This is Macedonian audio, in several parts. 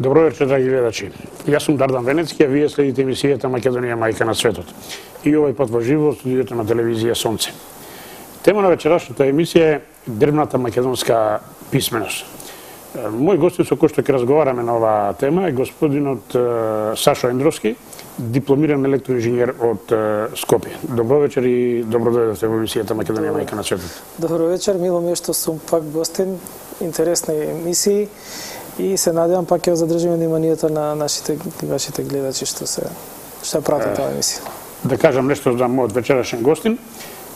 Добро вечер, драги гледачи. Јас сум Дардан Венецки, а вие следите емисијата Македонија мајка на светот. И овој пат во живо во студиото на телевизија Сонце. Тема на вечерашната емисија е древната македонска писменост. Мој гостин со кој што ќе разговараме на оваа тема е господинот Сашо Ендровски, дипломиран електроинженер од Скопје. Добро вечер и добро дојдовте во емисијата Македонија мајка на светот. Добро вечер, мило ми е што сум пак гостин, интересни емисии и се надевам пак ќе задржиме вниманието на нашите и вашите гледачи што пратат оваа емисија. Да кажам нешто за мојот вечерашен гостин.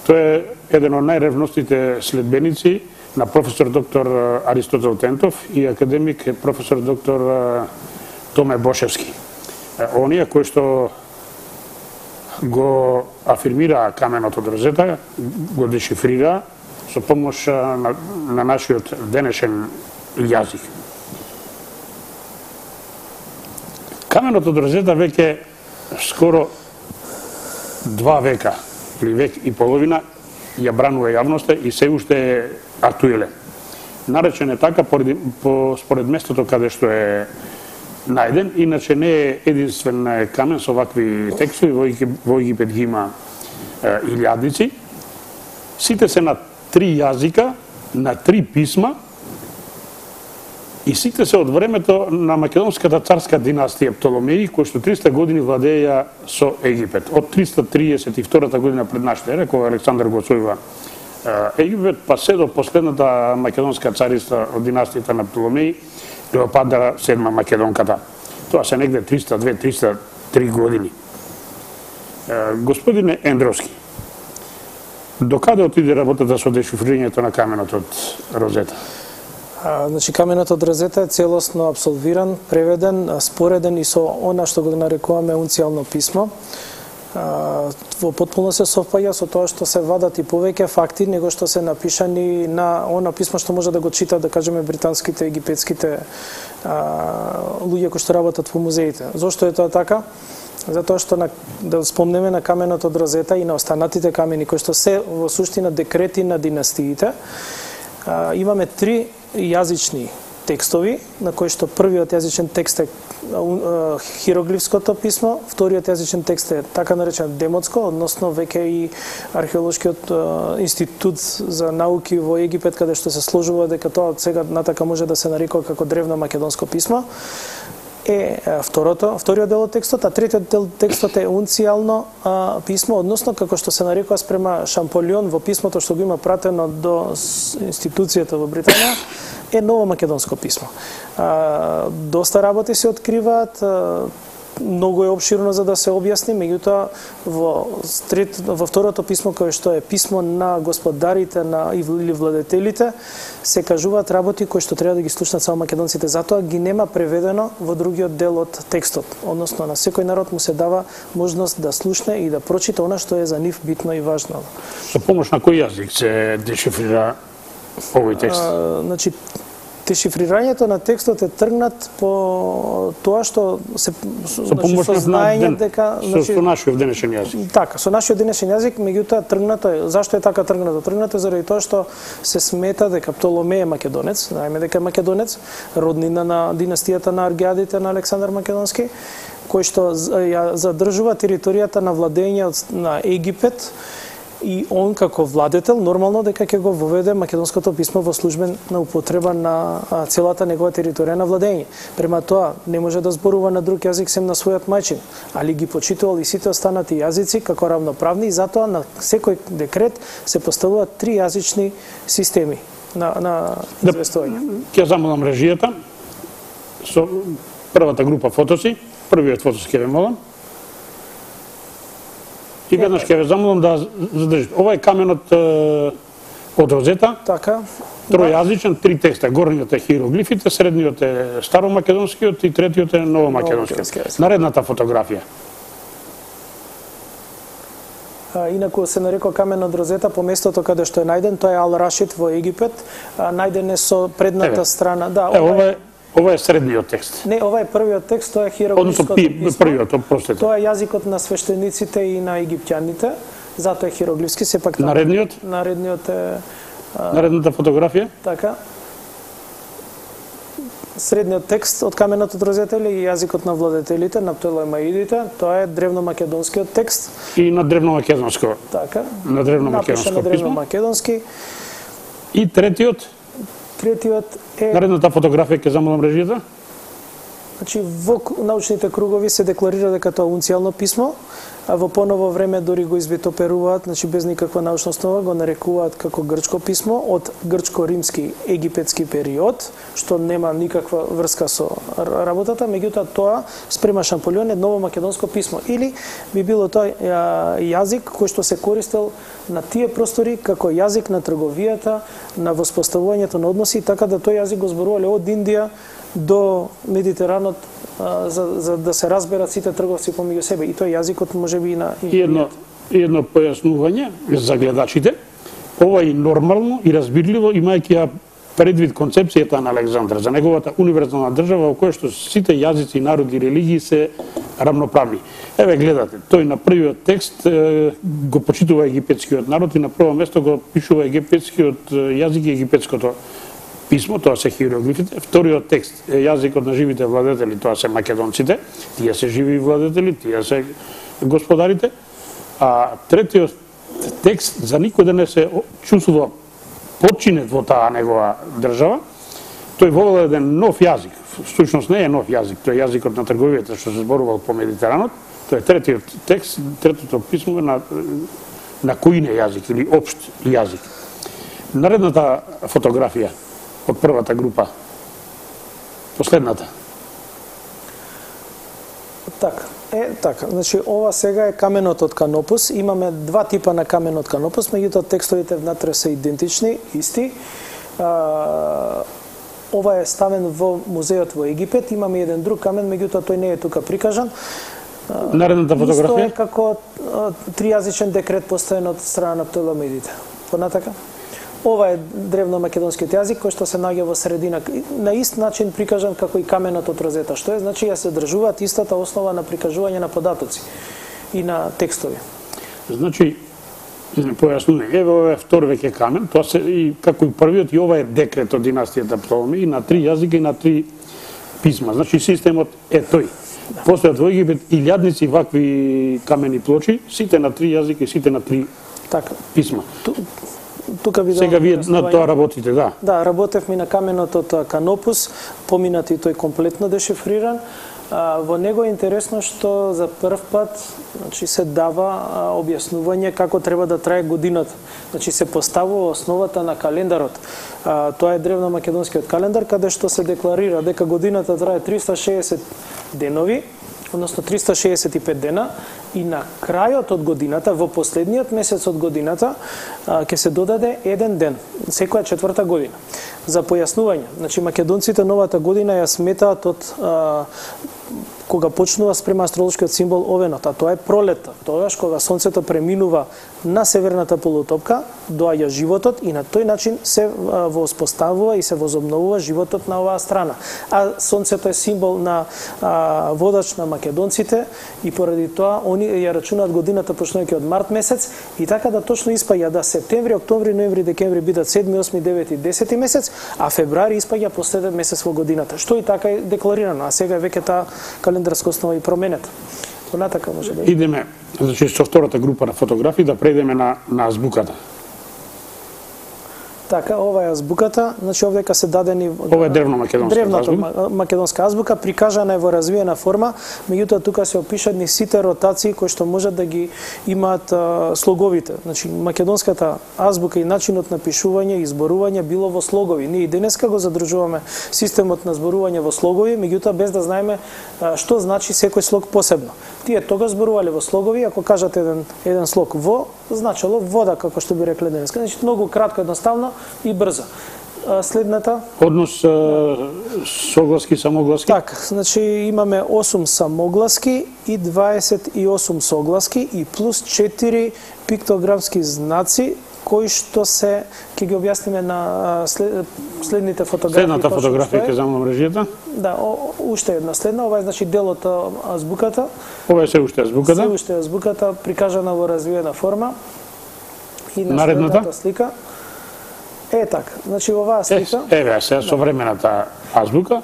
Тој е еден од најревностите следбеници на професор доктор Аристотел Тентов и академик професор доктор Томе Бошевски. Оние кои што го афирмираа каменот од Розета, го дешифрираа со помош на нашиот денешен јазик. Каменот од Розета веќе скоро 2 века или век и половина ја бранува јавноста и се уште е актуелен. Наречен е така според местото каде што е најден, иначе не е единствен камен со вакви текстови, во Египет ги има илјадници. Сите се на 3 јазика, на 3 писма и сите се од времето на македонската царска династија Птоломеи, кои што 300 години владеја со Египет. Од 332 година пред нашата ера, кога Александар го освојува Египет, па се до последната македонска царица од династијата на Птоломеи, Клеопатра VII македонката. Тоа се негде 302-303 години. Господине Ендровски, докаде отиде работата со дешифрирањето на каменот од Розета? Значи, каменот од Розета е целосно абсолвиран, преведен, спореден и со она што го нарекуваме унцијално писмо. Во потпуно се совпаѓа со тоа што се вадат и повеќе факти него што се напишани на она писмо што може да го читат, да кажеме, британските, египетските луѓе кои што работат во музеите. Зошто е тоа така? Затоа што да спомнеме на каменот од Розета и на останатите камени кои што се во суштина декрети на династиите, имаме 3 јазични текстови, на кои што првиот јазичен текст е хироглифското писмо, вториот јазичен текст е така наречен демотско, односно веќе и археолошкиот институт за науки во Египет, каде што се сложува дека тоа сега натака може да се нарекува како древно македонско писмо, е вториот дел од текстот, а третиот дел од текстот е унцијално писмо, односно како што се нарекува спрема Шамполион во писмото што го има пратено до институцијата во Британија, е ново македонско писмо. Доста работи се откриваат, многу е обширно за да се објасни, меѓутоа во второто писмо кое што е писмо на господарите или владетелите, се кажуваат работи кои што треба да ги слушнат само македонците, затоа ги нема преведено во другиот дел од текстот. Односно на секој народ му се дава можност да слушне и да прочита она што е за нив битно и важно. Со помош на кој јазик се дешифрира овој текст? Значи, дешифрирањето на текстот е тргнат по тоа што се знаење дека со нашиот денешен јазик. Така, со нашиот денешен јазик, меѓутоа тргнато е. Зашто е така тргнато? Тргнато е заради тоа што се смета дека Птоломеј е македонец, знаеме дека е македонец, роднина на династијата на Аргиадите на Александар Македонски, кој што ја задржува територијата на владење на Египет. И он како владетел нормално дека ќе го воведе македонското писмо во службена употреба на целата негова територија на владење. Према тоа не може да зборува на друг јазик сем на својот мајчин, али ги почитувал и сите останати јазици како равноправни и затоа на секој декрет се поставуваат 3 јазични системи на известување. Ќе замолам режијата со првата група фотоси, првиот фотос ќе ве молам. И веднаш ќе ве замолам да задржите. Ова е каменот од Розета. Така. Тројазичен, 3 текста. Горниот е хироглифите, средниот е старомакедонскиот и третиот е новомакедонскиот. Наредната фотографија. Инаку се нарекува камен од Розета по местото каде што е најден, тоа е Ал Рашид во Египет. Најден е со предната страна. Да, ова е средниот текст. Не, ова е првиот текст, тоа е хироглифското писмо. Првиот, простете. Тоа е јазикот на свештениците и на египтјаните, затоа е хироглифски, сепак наредниот? Наредниот е наредната фотографија? Така. средниот текст од каменот од розетели и јазикот на владетелите, на птолемаидите, тоа е древномакедонскиот текст. И на древномакедонско. Така. На древномакедонско на писмо. древномакедонски. И третиот е наредната фотографија ќе замолам режијата. Значи, во научните кругови се декларира дека тоа е унцијално писмо, а во поново време дори го извитоперуваат, значи без никаква научна основа, го нарекуваат како грчко писмо од грчко-римски египетски период, што нема никаква врска со работата, меѓутоа тоа спрема Шамполион е ново македонско писмо. Или би било тоа јазик кој што се користел на тие простори како јазик на трговијата, на воспоставувањето на односи, така да тој јазик го зборувале од Индија до Медитеранот за да се разберат сите трговци помеѓу себе. И тој јазикот можеби и на И едно појаснување за гледачите. Ова е нормално и разбирливо, имајќи ја предвид концепцијата на Александар за неговата универзална држава во која што сите јазици, народи и религии се рамноправни. Еве гледате, тој на првиот текст го почитува египетскиот народ и на прво место го пишува египетскиот јазик и египетското писмо, тоа се хиероглифите. Вториот текст е јазикот на живите владетели, тоа се македонците, тие се живи владетели, тие се господарите. А третиот текст за никој да не се чувствува подчинет во таа негова држава, тој вовел еден нов јазик. Всушност не е нов јазик, тој е јазикот на трговијата што се зборувал по Медитеранот. Тоа е третиот текст, третото писмо на коине јазик или општ јазик. Наредната фотографија од првата група. Последната. Така. Така, значи ова сега е каменот од Канопус. Имаме два типа на камен од Канопус, меѓутоа текстовите внатре се идентични, исти. Ова е ставен во музеот во Египет. Имаме еден друг камен, меѓутоа тој не е тука прикажан. Наредната фотографија? Исто е како тријазичен декрет постоен од страна на Птолемаидите. Понатака? Ова е древномакедонскиот јазик кој што се наоѓа во средина, на ист начин прикажан како и каменот од розета, што е, значи ја се држуваат истата основа на прикажување на податоци и на текстови. Значи, појаснување, еве ова е втор веќе камен, тоа се и како и првиот, и ова е декрет од династијата Птолемеи на три јазика и на три писма. Значи системот е тој. Постојат во Египет илјадници вакви камени плочи, сите на три јазика и сите на три писма. Тука сега вие на тоа работите, да? Да, работевме на каменот од Канопус, поминат и тој комплетно дешифриран. Во него е интересно што за прв пат, значи, се дава објаснување како треба да трае годината. Значи се поставува основата на календарот. Тоа е древномакедонскиот календар каде што се декларира дека годината трае 360 денови, односно 365 дена, и на крајот од годината, во последниот месец од годината, ќе се додаде еден ден, секоја четврта година. За појаснување, значи македонците новата година ја сметаат од кога почнува спрема астролошкиот символ овенот, а тоа е пролетта, тогаш кога сонцето преминува на северната полутопка, доаѓа животот и на тој начин се воспоставува и се возобновува животот на оваа страна. А сонцето е символ на водач на македонците и поради тоа они ја рачунаат годината почнувајќи од март месец и така да точно испаѓа да септември, октомври, ноември, декември бидат 7, 8, 9 и 10 месец, а февруари испаѓа последен месец во годината, што и така е декларирано, а сега веќе таа календарска основа и променета. Понатака може да идеме, значи со втората група на фотографии да преидеме на азбуката. Така, ова е азбуката, значи овдека се дадени ова е древната македонска азбука, прикажана е во развиена форма, меѓутоа тука се опишани сите ротации кои што можат да ги имаат слоговите. Значи македонската азбука и начинот на пишување и зборување било во слогови. Ние и денеска го задржуваме системот на зборување во слогови, меѓутоа без да знаеме што значи секој слог посебно. Тие тогаш зборувале во слогови, ако кажат еден слог во, значело вода, како што би рекле денеска. Значи многу кратко, едноставно и брзо. Следната однос согласки, самогласки. Така, значи имаме 8 самогласки и 28 согласки и плюс 4 пиктограмски знаци кои што се ќе ги објасниме на следните фотографии. Следната фотографија ќе замолам режијата. Да, уште една следна, ова е значи дел од азбуката. Ова е се уште азбуката. Се уште азбуката, прикажана во развиена форма. И на наредната слика Така, значи оваа слика... Еве, сега современата азбука.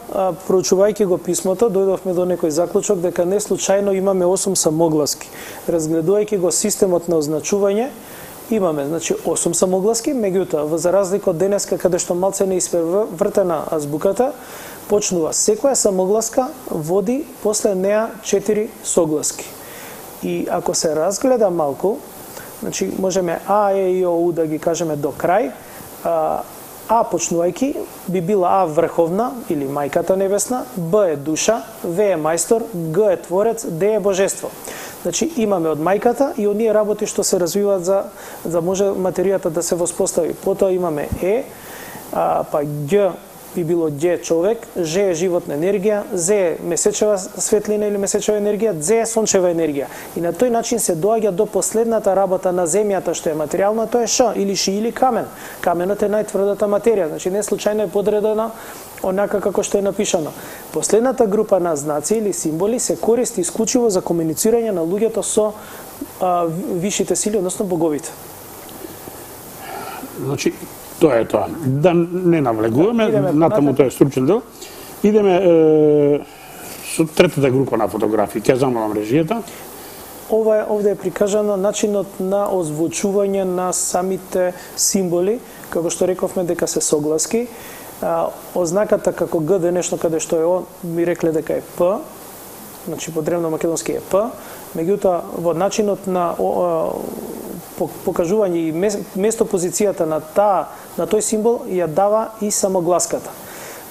Проучувајќи го писмото, дојдовме до некој заклучок дека не случајно имаме 8 самогласки. Разгледувајќи го системот на означување, имаме, значи, 8 самогласки, меѓутоа, за разлика од денеска, каде што малце не испревртена азбуката, почнува секоја самогласка, води после неа 4 согласки. И ако се разгледа малку, значи, можеме А, Е, И, О, У да ги кажеме до крај, А почнувајќи би била А врховна или мајката небесна, Б е душа, В е мајстор, Г е творец, Д е божество. Значи имаме од мајката и оние работи што се развиваат за може материјата да се воспостави. Потоа имаме Е, па Г би било Ѓ човек, Ж е животна енергија, З е месечева светлина или месечева енергија, Д е сончева енергија. И на тој начин се доаѓа до последната работа на земјата што е материјална, тоа е Ш или Ши или камен. Каменот е најтврдата материја, значи не случајно е подредена онака како што е напишано. Последната група на знаци или символи се користи исклучиво за комуницирање на луѓето со вишите сили, односно боговите. Значи, тоа е тоа. Да не навлегуваме, натаму тоа е стручен дел. Идеме со третата група на фотографии. Ќе замолам режијата. Овде е прикажано начинот на озвучување на самите символи, како што рековме дека се согласки. Ознаката како Г денешно каде што е О, ми рекле дека е П, значи по древно македонски е П, меѓутоа во начинот на покажување и местопозицијата на тој символ ја дава и самогласката.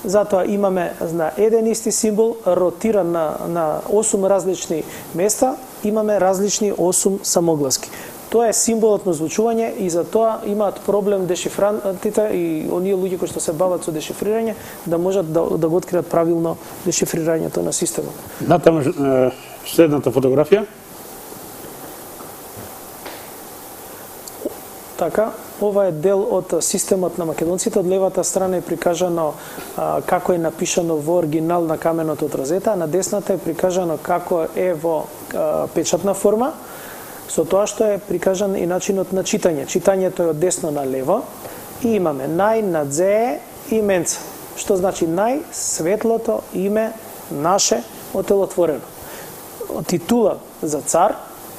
Затоа имаме на еден исти символ ротиран на 8 различни места, имаме различни 8 самогласки. Тоа е символот на озвучување и за тоа имаат проблем дешифрантите и оние луѓе кои што се бават со дешифрирање да можат да го откријат правилно дешифрирањето на системот. Натаму следната фотографија. Така, ова е дел од системот на македонците. Од левата страна е прикажано како е напишано во оригинал на каменот од розета, а на десната е прикажано како е во печатна форма, со тоа што е прикажан и начинот на читање. Читањето е од десно на лево и имаме нај, надзе, именца. Што значи нај, светлото име наше отелотворено. Титула за цар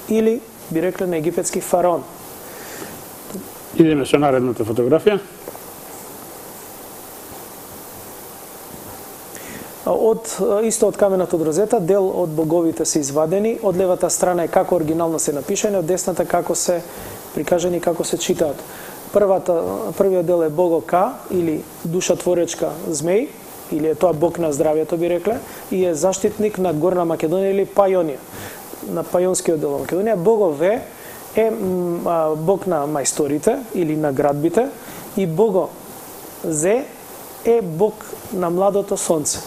или би рекле на египетски фараон. Идеме со наредната фотографија. Исто од каменот од розета, дел од боговите се извадени, од левата страна е како оригинално се напишани, од десната како се прикажани, како се читаат. Првиот дел е Бого Ка, или душа творечка змеј, или е тоа бог на здравјето би рекле, и е заштитник на Горна Македонија или Пајонија, на Пајонскиот дел на Македонија. Бого В е бог на мајсторите или на градбите и Бого Зе е бог на младото сонце.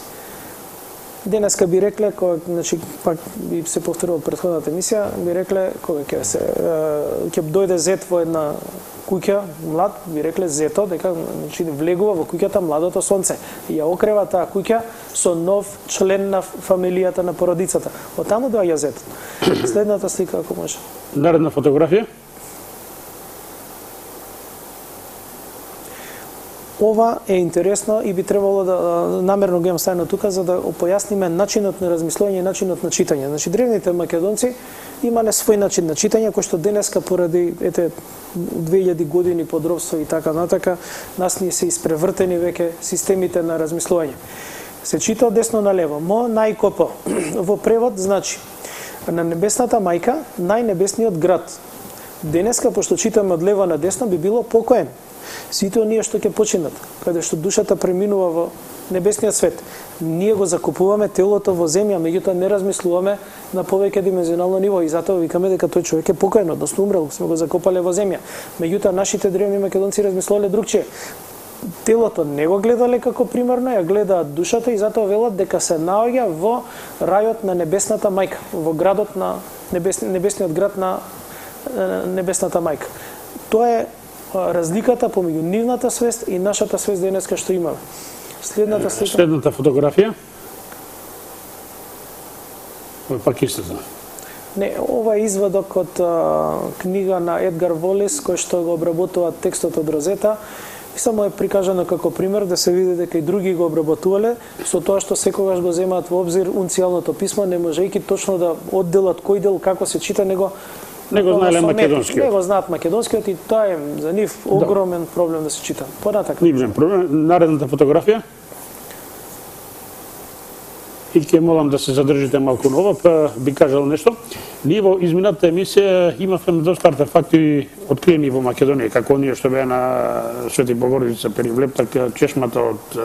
Денеска би рекле, значи пак би се повторила претходната емисија, би рекле кога ќе дојде зет во една куќа, млад, би рекле зето, дека значи влегува во куќата младото сонце и ја окрева таа куќа со нов член на фамилијата на породицата. Од таму доаѓа зетот. Следната слика ако може. Наредна фотографија. Ова е интересно и би требало да намерно го имам ставено тука за да појасниме начинот на размислување и начинот на читање. Значи древните македонци имале свој начин на читање кој што денеска поради 2000 години подробство и така натака нас ни се испревртени веќе системите на размислување. Се чита од десно на лево. Мо најкопо. Во превод значи на небесната мајка најнебесниот град. Денеска пошто читаме од лево на десно би било покоен. Сите оние што ќе починат, каде што душата преминува во небесниот свет. Ние го закупуваме телото во земја, меѓутоа не размислуваме на повеќе димензионално ниво и затоа викаме дека тој човек е покоен, односно умрел, сме го закопале во земја. Меѓутоа нашите древни македонци размислувале другче. Телото не го гледале како примерно, ја гледаат душата и затоа велат дека се наоѓа во рајот на небесната мајка, во градот на небесниот град на небесната мајка. Тоа е разликата помеѓу нивната свест и нашата свест денеска што имаме. Следната слика. Следната фотографија. Ова пак истото. Не, ова е извадок од книга на Едгар Волис кој што го обработува текстот од Розета. И само е прикажано како пример да се види дека и други го обработувале, со тоа што секогаш го земаат во обзир унцијалното писмо, не можејќи точно да одделат кој дел како се чита, не го знаеле македонскиот. Не го знаат македонскиот и тоа е за нив огромен проблем да се чита. Понатака. Нивен проблем. Наредната фотографија. И ќе молам да се задржите малку на ова, па би кажал нешто. Ние во измината емисија имавме доста артефакти откриени во Македонија, како оние што беа на Свети Богородица Перивлептак, чешмата од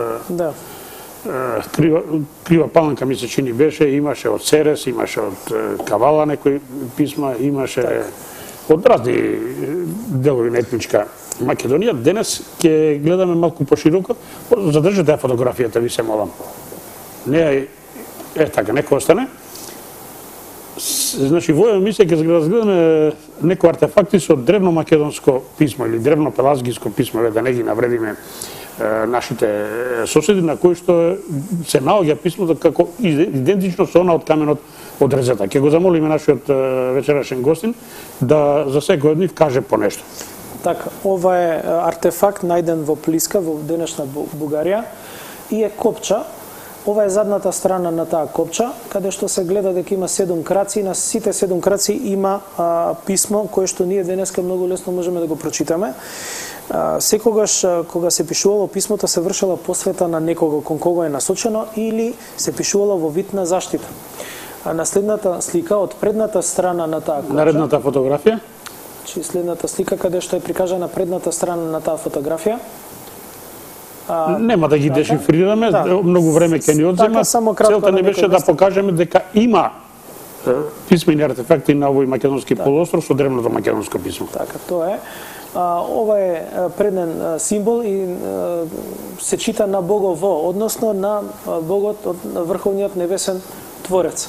Крива Паланка ми се чини беше, имаше од Серес, имаше од Кавала некои писма, имаше од разни делови на етничка Македонија. Денес ќе гледаме малку пошироко. Задржете фотографијата, ви се молам. Не така, нека остане. Значи, во емисија ќе разгледаме некои артефакти со древно македонско писмо или древно пелазгиско писмо, да не ги навредиме нашите соседи, на кои што се наоѓа писмото како идентично со она од каменот од Резета. Ќе го замолиме нашиот вечерашен гостин да за секој од нив каже по нешто. Така, ова е артефакт најден во Плиска, во денешна Бугарија, и е копча. Ова е задната страна на таа копча, каде што се гледа дека има 7 краци, и на сите 7 краци има писмо кое што ние денеска многу лесно можеме да го прочитаме. Секогаш кога се пишувало писмото се вршела посвета на некого кон кого е насочено или се пишувало во вид на заштита. А на следната слика од предната страна на таа копча, наредната фотографија, следната слика каде што е прикажана предната страна на таа фотографија, нема да ги дешифрираме, многу време ќе ни одзема. Целта не беше да покажеме дека има писмени артефакти на овој македонски полуостров со древното македонско писмо. Така, тоа е. Ова е преден символ и се чита на Богово, односно на Богот од Врховниот небесен Творец.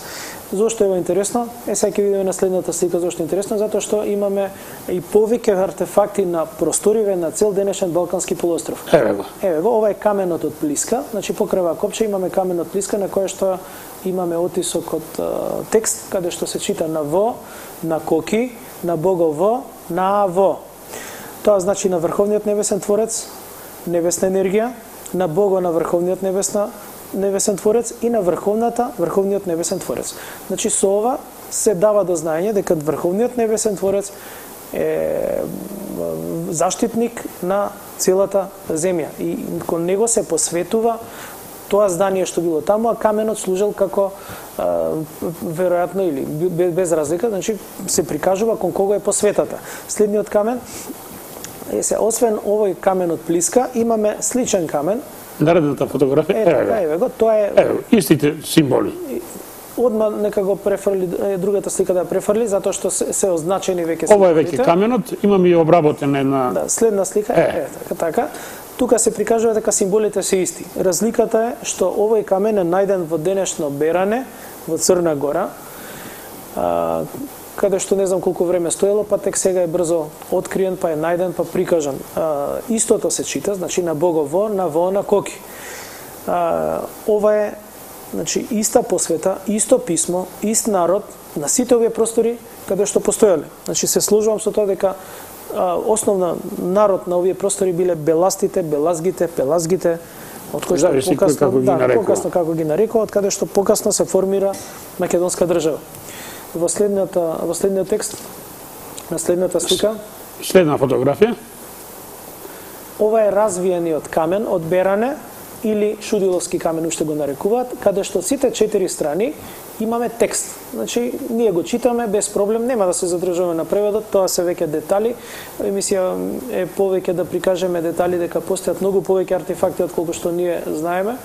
Зошто е ова интересно? Сега ќе видиме на следната слика зошто е интересно, затоа што имаме и повеќе артефакти на просториве на цел денешен Балкански полуостров. Еве го, ова е каменот од Плиска, значи покрај оваа копча имаме камен од Плиска на кој што имаме отисок од текст каде што се чита на Во, на Коки, на Богово, на Во. Тоа значи на Врховниот небесен Творец, небесна енергија, на Бого на Врховниот небесен Творец и на Врховниот небесен Творец. Значи со ова се дава до знаење дека Врховниот небесен Творец е заштитник на целата земја и кон него се посветува тоа здание што било таму, а каменот служел како веројатно или без разлика, значи се прикажува кон кого е посветата. Следниот камен освен овој камен од Плиска, имаме сличен камен. Наредната фотографија, еве го, тоа е истите символи. Одма нека го префрли другата слика да префрли затоа што се означени веќе символите. Ова е веќе каменот, имам и обработен една. Да, следна слика така. Тука се прикажува дека символите се исти. Разликата е што овој камен е најден во денешно Беране, во Црна Гора. Каде што не знам колку време стоело, па тек сега е брзо откриен, па е најден, па прикажан. Истото се чита, значи на Богово, на Во, на Коки. Ова е значи иста посвета, исто писмо, ист народ на сите овие простори каде што постоеле. Значи се сложувам со тоа дека основна народ на овие простори биле беластите, белазгите, пелазгите, од кои што покасно како ги нарекуваат, каде што покасно се формира македонска држава. Во следниот текст, на следната слика, следна фотографија. Ова е развиениот камен од Беране или Шудиловски камен уште го нарекуваат, каде што сите 4 страни имаме текст. Значи ние го читаме без проблем, нема да се задржуваме на преводот, тоа се веќе детали. Емисија е повеќе да прикажеме детали дека постојат многу повеќе артефакти од колку што ние знаеме,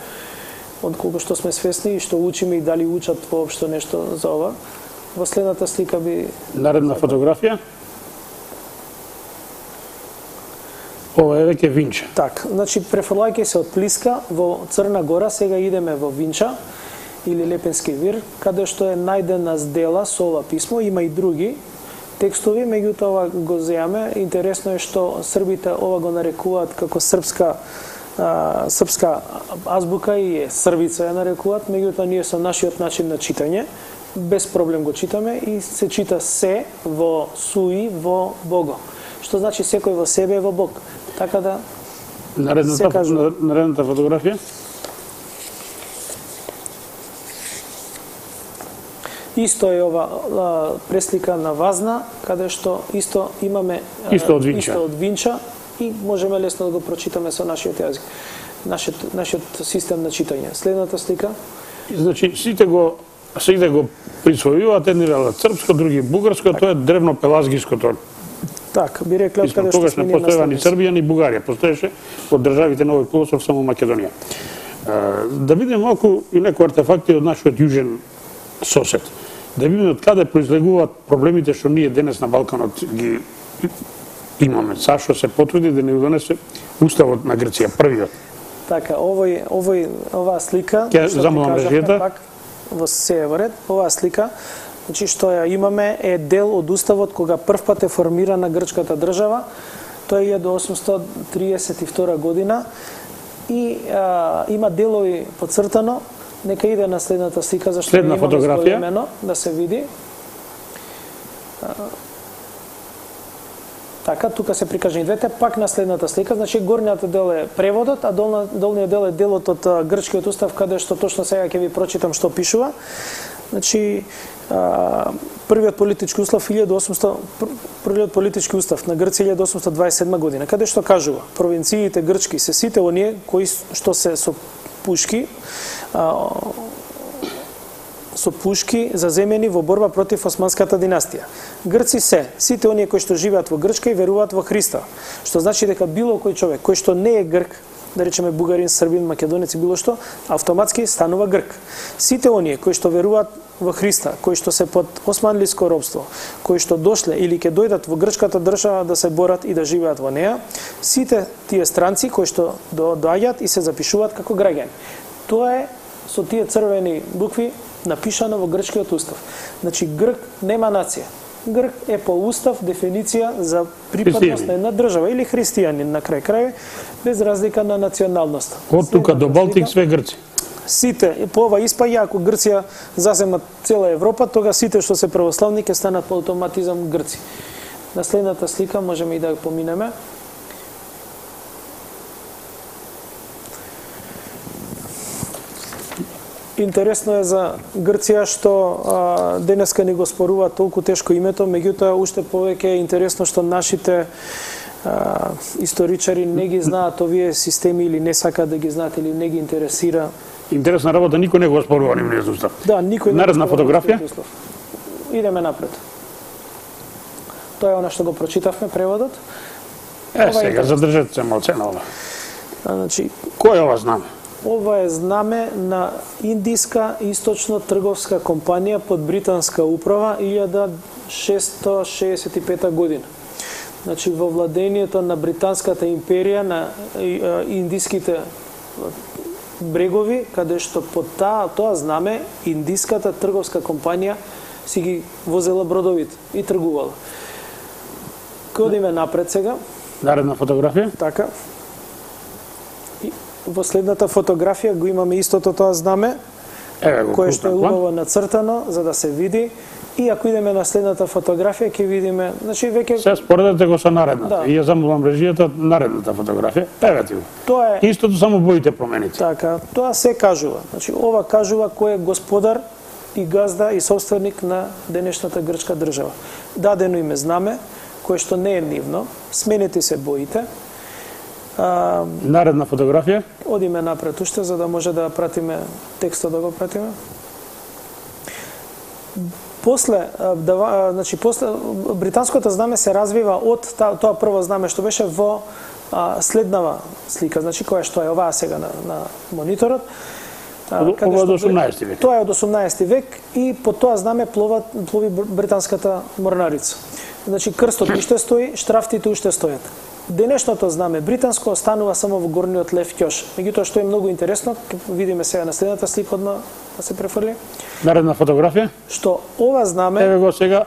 од колку што сме свесни и што учиме и дали учат воопшто нешто за ова. Во следната слика би... Наредна фотографија. Ова е веќе Винча. Так, значи префрлајќи се од Плиска во Црна Гора, сега идеме во Винча или Лепенски вир, каде што е најдена здела со ова писмо, има и други текстови, меѓутоа ова го земаме. Интересно е што србите ова го нарекуваат како српска азбука и србица ја нарекуваат, меѓутоа ние со нашиот начин на читање без проблем го читаме и се чита се во суи во Бого. Што значи секој во себе е во Бог. Така да Наредната фотографија? Исто е ова преслика на Вазна, каде што исто имаме Исто од Винча и можеме лесно да го прочитаме со нашиот јазик. Нашиот систем на читање. Следната слика. Значи, сите го присвојуваат, едни велат црпско, други бугарско, тоа е древно пелазгиското. Так, би рекле од каде што тогаш не постоева ни Србија ни Бугарија, постоеше од државите на овој полуостров само Македонија. Да видиме малку и некои артефакти од нашиот јужен сосед. Да видиме од каде произлегуваат проблемите што ние денес на Балканот ги имаме. Сашо се потруди да не донесе уставот на Грција, првиот. Така, оваа слика, ќе замолам режијата пак во северот, оваа слика, значи што ја имаме е дел од уставот кога првпат е формирана грчката држава. Тоа е 1832 година и има делови поцртано. Нека иде на следната слика, зашто следна фотографија да се види. Така, тука се прикажани двете, пак на следната слика, значи горниот дел е преводот, а долниот дел е делот од грчкиот устав, каде што точно сега ќе ви прочитам што пишува. Значи, првиот политички устав на Грција 1827 година, каде што кажува: провинциите грчки се сите оние кои што се со пушки заземени во борба против османската династија. Грци се сите оние кои што живеат во Грчка и веруваат во Христа, што значи дека било кој човек кој што не е грк, да речеме бугарин, србин, македонец и било што, автоматски станува грк. Сите оние кои што веруваат во Христа, кои што се под османлиско робство, кои што дошле или ќе дојдат во грчката држава да се борат и да живеат во неа, сите тие странци кои што доаѓаат и се запишуваат како граѓани. Тоа е со тие црвени букви напишано во грчкиот устав. Значи грк нема нација. Грк е по устав дефиниција за припадност на една држава или христијанин на крај крај, без разлика на националноста. Од тука до Балтик све грци. Сите по ова испаѓа, ако Грција зазема цела Европа, тога сите што се православни ќе станат по автоматизам грци. На следната слика можеме и да поминеме. Интересно е за Грција што денеска ни го спорува толку тешко името, меѓутоа уште повеќе е интересно што нашите историчари не ги знаат овие системи или не сакаат да ги знаат или не ги интересира. Интересна работа, никој не го спорува нивниот устав. Да, никој не. Наредна фотографија? Идеме напред. Тоа е она што го прочитавме преводот. Сега задржете се малце на ова. Значи, кој е ова знаме? Ова е знаме на Индиска источно-трговска компанија под британска управа 1665 година. Значи во владењето на британската империја на индиските брегови, каде што под тоа знаме Индиската трговска компанија си ги возела бродовите и тргувала. Одиме напред сега. Наредна фотографија? Така. Во следната фотографија го имаме истото тоа знаме, кое што е убаво нацртано за да се види. И ако идеме на следната фотографија ќе видиме, значи веќе се споредете го со наредната. И ја замолам режијата наредната фотографија. Евете го. Тоа е истото, само боите промените. Така, тоа се кажува. Значи ова кажува кој е господар и газда и собственик на денешната грчка држава. Дадено име знаме, кое што не е нивно, сменети се боите. Наредна фотографија. Одиме напред уште за да може да пратиме текстот, да го пратиме. После британското знаме се развива од тоа прво знаме што беше во следнава слика, значи која што е оваа сега на мониторот. Ова од 18 век. Тоа е од 18 век и по тоа знаме плови британската морнарица. Значи крстот уште стои, штрафтите уште стојат. Денешното знаме британско останува само во горниот лев ќош. Меѓутоа што е многу интересно, видиме сега на следната слика одма да се префрли. Наредна фотографија? Што ова знаме еве го сега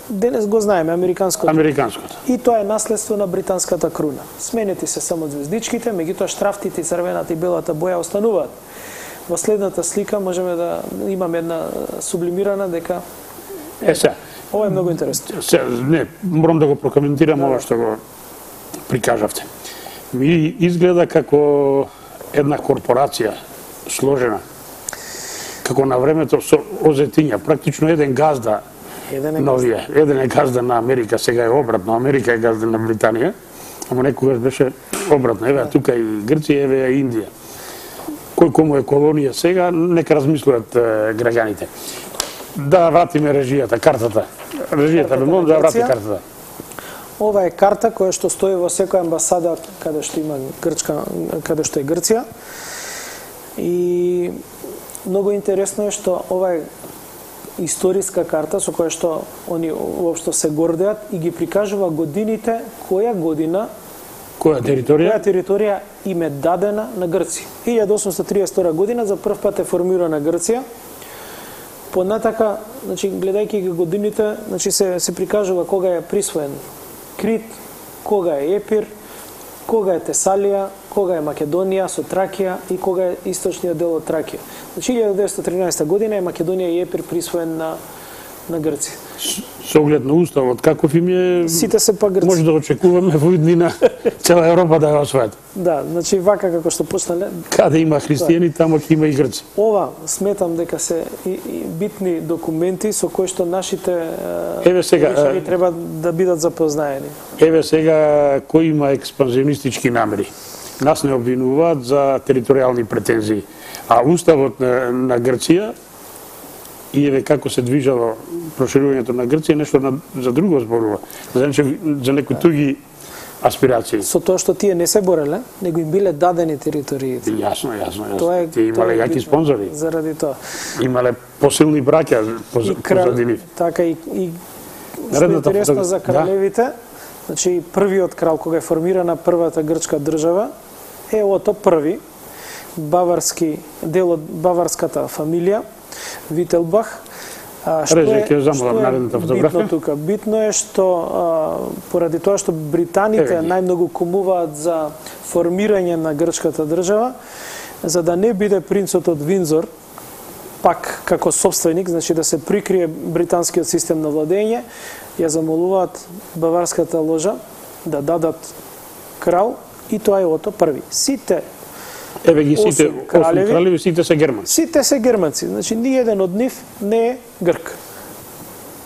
денес го знаеме американското. Американското. И тоа е наследство на британската круна. Сменети се само звездичките, меѓутоа штрафтите, црвената и белата боја остануваат. Во следната слика можеме да имаме една сублимирана дека се. Ова е многу интересно. Не, морам да го прокоментирам ова што го прикажавте. ми изгледа како една корпорација сложена, како на времето со озетиња, практично еден газда новија. Еден е газда на Америка, сега е обратно, Америка е газда на Британија, ама некогаш беше обратно. Еве тука и Грција, еве и Индија. Кој кому е колонија сега, нека размислуваат граѓаните. Да вратиме режијата, картата. Режијата, да врати картата. Ова е карта која што стои во секоја амбасада каде што има каде што е Грција. И многу интересно е што ова е историска карта со која што они воопшто се гордеат и ги прикажува годините, која година, која територија им е дадена на Грција. 1832 година за прв пат е формирана Грција. Понатака, значи гледајќи ги годините, значи се прикажува кога е присвоен Крит, кога е Епир, кога е Тесалија, кога е Македонија со Тракија и кога е источниот дел од Тракија. Значи 1913 година е Македонија и Епир присвоен на Грција. Со оглед на уставот, каков им е, сите се па Грци. Може да очекуваме во иднина цела Европа да ја освојат. Да, значи вака како што почнале. Каде има христијани, тамо ќе има и Грци. Ова сметам дека се битни документи со кои што нашите сега треба да бидат запознаени. Еве сега кој има експанзионистички намери. Нас не обвинуваат за територијални претензии, а уставот на Грција и еве како се движало проширувањето на Грција, нешто за друго зборува. За некои туги аспирации. Со тоа што тие не се бореле, него им биле дадени териториите. Јасно. Тие имале јаки спонзори. Заради тоа. Имале посилни браќа позади нив. Така и што е интересно за кралевите, значи првиот крал кога е формирана првата грчка држава е Ото први, баварски дел од баварската фамилија Вителбах. Што е битно тука? Битно е што поради тоа што британите најмногу кумуваат за формирање на грчката држава, за да не биде принцот од Виндзор пак како собственик, значи да се прикрие британскиот систем на владење, ја замолуваат баварската ложа да дадат крал и тоа е Ото први. Сите Еве ги сите кралеви, сите се германци. Сите се германци, значи ни еден од нив не е грк.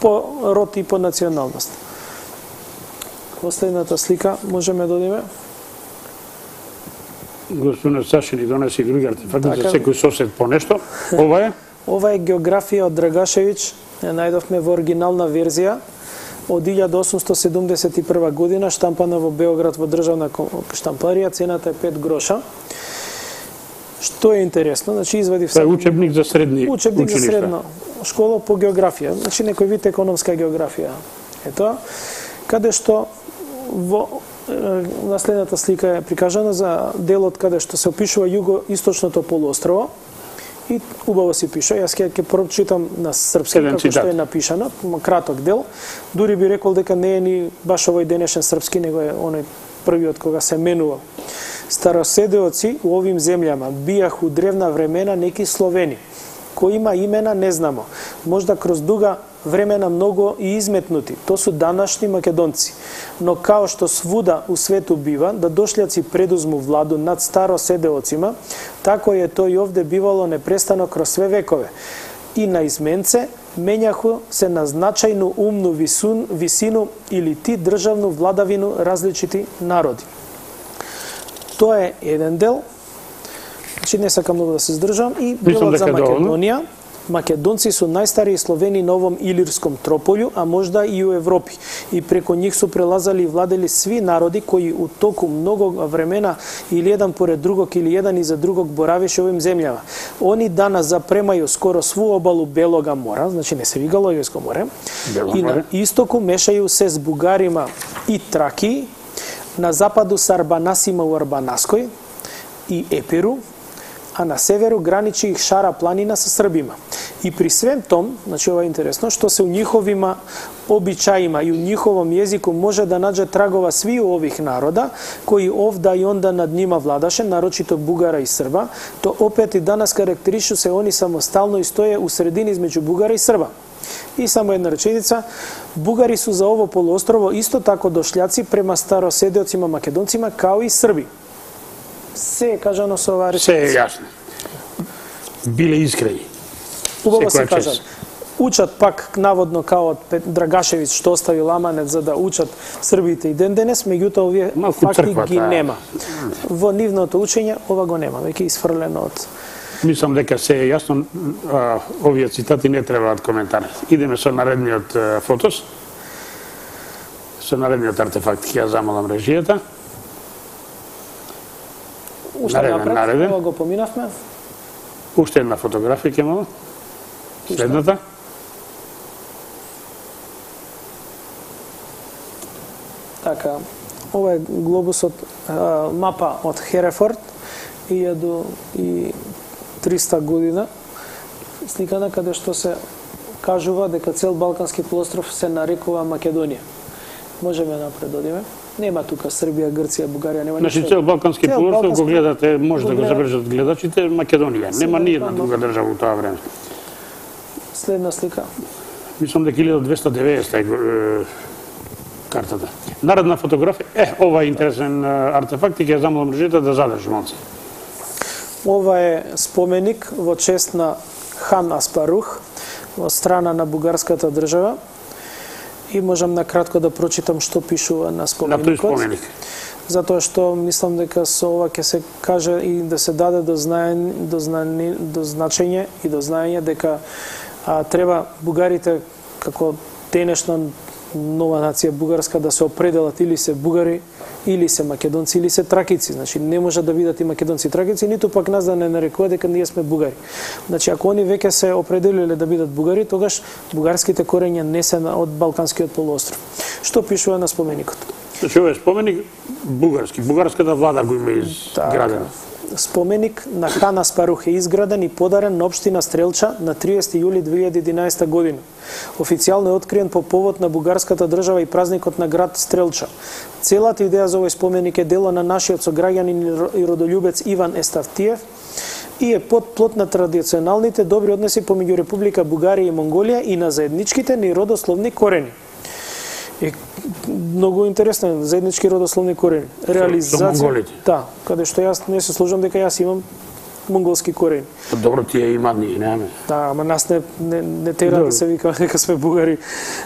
По род и по националност. Во следната слика можеме да одиме. Господин Саши ни донеси други артефакти за секој сосед по нешто. Ова е? Ова е географија од Драгашевиќ. Ја најдовме во оригинална верзија од 1871 година, штампана во Београд во државна штампарија, цената е 5 гроша. Што е интересно, значи извадив се учебник за средни учебник за средна школа по географија, значи некој вид економска географија. Ето, каде што во наследната слика е прикажана за делот каде што се опишува југо-источното полуострово и убаво се пише. Јас ќе прочитам на српски како што е напишано, краток дел. Дури би рекол дека не е ни баш овој денешен српски, него е оној првиот кога се менува. Староседеоци у овим земјама бијах у древна времена неки словени, кои има имена не знамо, можда кроз дуга времена многу и изметнути, то су данашни македонци. Но као што свуда у свету бива, да дошлјаци предузму владу над староседеоцима, тако е тој овде бивало непрестано кроз све векове. И на изменце менјаху се на значајну умну висину или ти државну владавину различити народи. Тоа е еден дел, значи не сакам многу да се здржам, и делот за Македонија. Македонци су најстари словени на овом илирском трополју, а можда и у Европи. И преко нив су прелазали и владели сви народи кои у току многу времена или еден поред другог или еден и за другог боравеше овим земјава. Они данас запремају скоро сву обалу Белога мора, значи не се вигало Егејско море, и на истоку мешају се с бугарима и Траки, на западу с Арбанасима у Арбанаској и Епиру, а на северу граничи их Шара планина со Србима. И при свем том, значи ова е интересно, што се у ниховима обичајима и у ниховом језику може да наđe трагова сви ових народа, кои овда и онда над нима владаше, нарочито Бугара и Срба, то опет и данас карактеришу се они самостално и стоje у средини измеѓу Бугара и Срба. И само една реченица, бугари су за ово полуострово исто тако дошлјаци према староседеоцима македонцима, као и Срби. Се е кажано со оваа Се реченица. е јасно. Биле искрени. Убаво се секоја кажа. чест. Учат пак наводно као од Драгашевиќ што остави ламанет за да учат србите и ден денес, меѓутоа овие Малку факти црквата, ги нема. Во нивното учење ова го нема, веќе изфрлено од Мислам дека се е јасно, овие цитати не требаат коментар. Идеме со наредниот фотос, со наредниот артефакт, ќе ја замолам режијата. уште напред, ова го поминавме. Уште една фотографија ќе молам. Следната. Така, ова е глобусот, мапа од Херефорд, 1300 година, сликана каде што се кажува дека цел Балкански полуостров се нарекува Македонија. Можеме напред одиме. Нема тука Србија, Грција, Бугарија, нема Значи ништо. цел Балкански полуостров го гледате, може да го забележат гледачите, Македонија. Нема ни една друга држава во тоа време. Следна слика. Мислам дека 1290 е картата. Наредна фотографија, ова е интересен артефакт и ќе замолам режијата да задржи малце. Ова е споменик во чест на хан Аспарух во страна на бугарската држава. И можам накратко да прочитам што пишува на споменикот. На тој споменик. Затоа што мислам дека со ова ќе се каже и да се даде до значење и до знаење дека треба бугарите како денешна нова нација бугарска да се определат или се бугари, или се македонци, или се тракици. Значи не може да бидат и македонци и тракици, ниту пак нас да не нарекува дека ние сме бугари. Значи ако они веќе се определиле да бидат бугари, тогаш бугарските корења не се од Балканскиот полуостров. Што пишува на споменикот? Значи ова е споменик бугарски. Бугарската влада го има изградено. Споменик на хан Аспарух е изграден и подарен на општина Стрелча на 30 јули 2011 година. Официјално е откриен по повод на бугарската држава и празникот на град Стрелча. Целата идеја за овој споменик е дело на нашиот сограѓанин и родолюбец Иван Еставтиев и е плод на традиционалните добри односи помеѓу Република Бугарија и Монголија и на заедничките ни родословни корени. Е многу интересно, заеднички родословни корени. Реализација. Да, каде што јас не се сложам дека јас имам монголски корени. Добро, тие имат, ние немаме. Да, ама нас не тера да се вика дека сме бугари.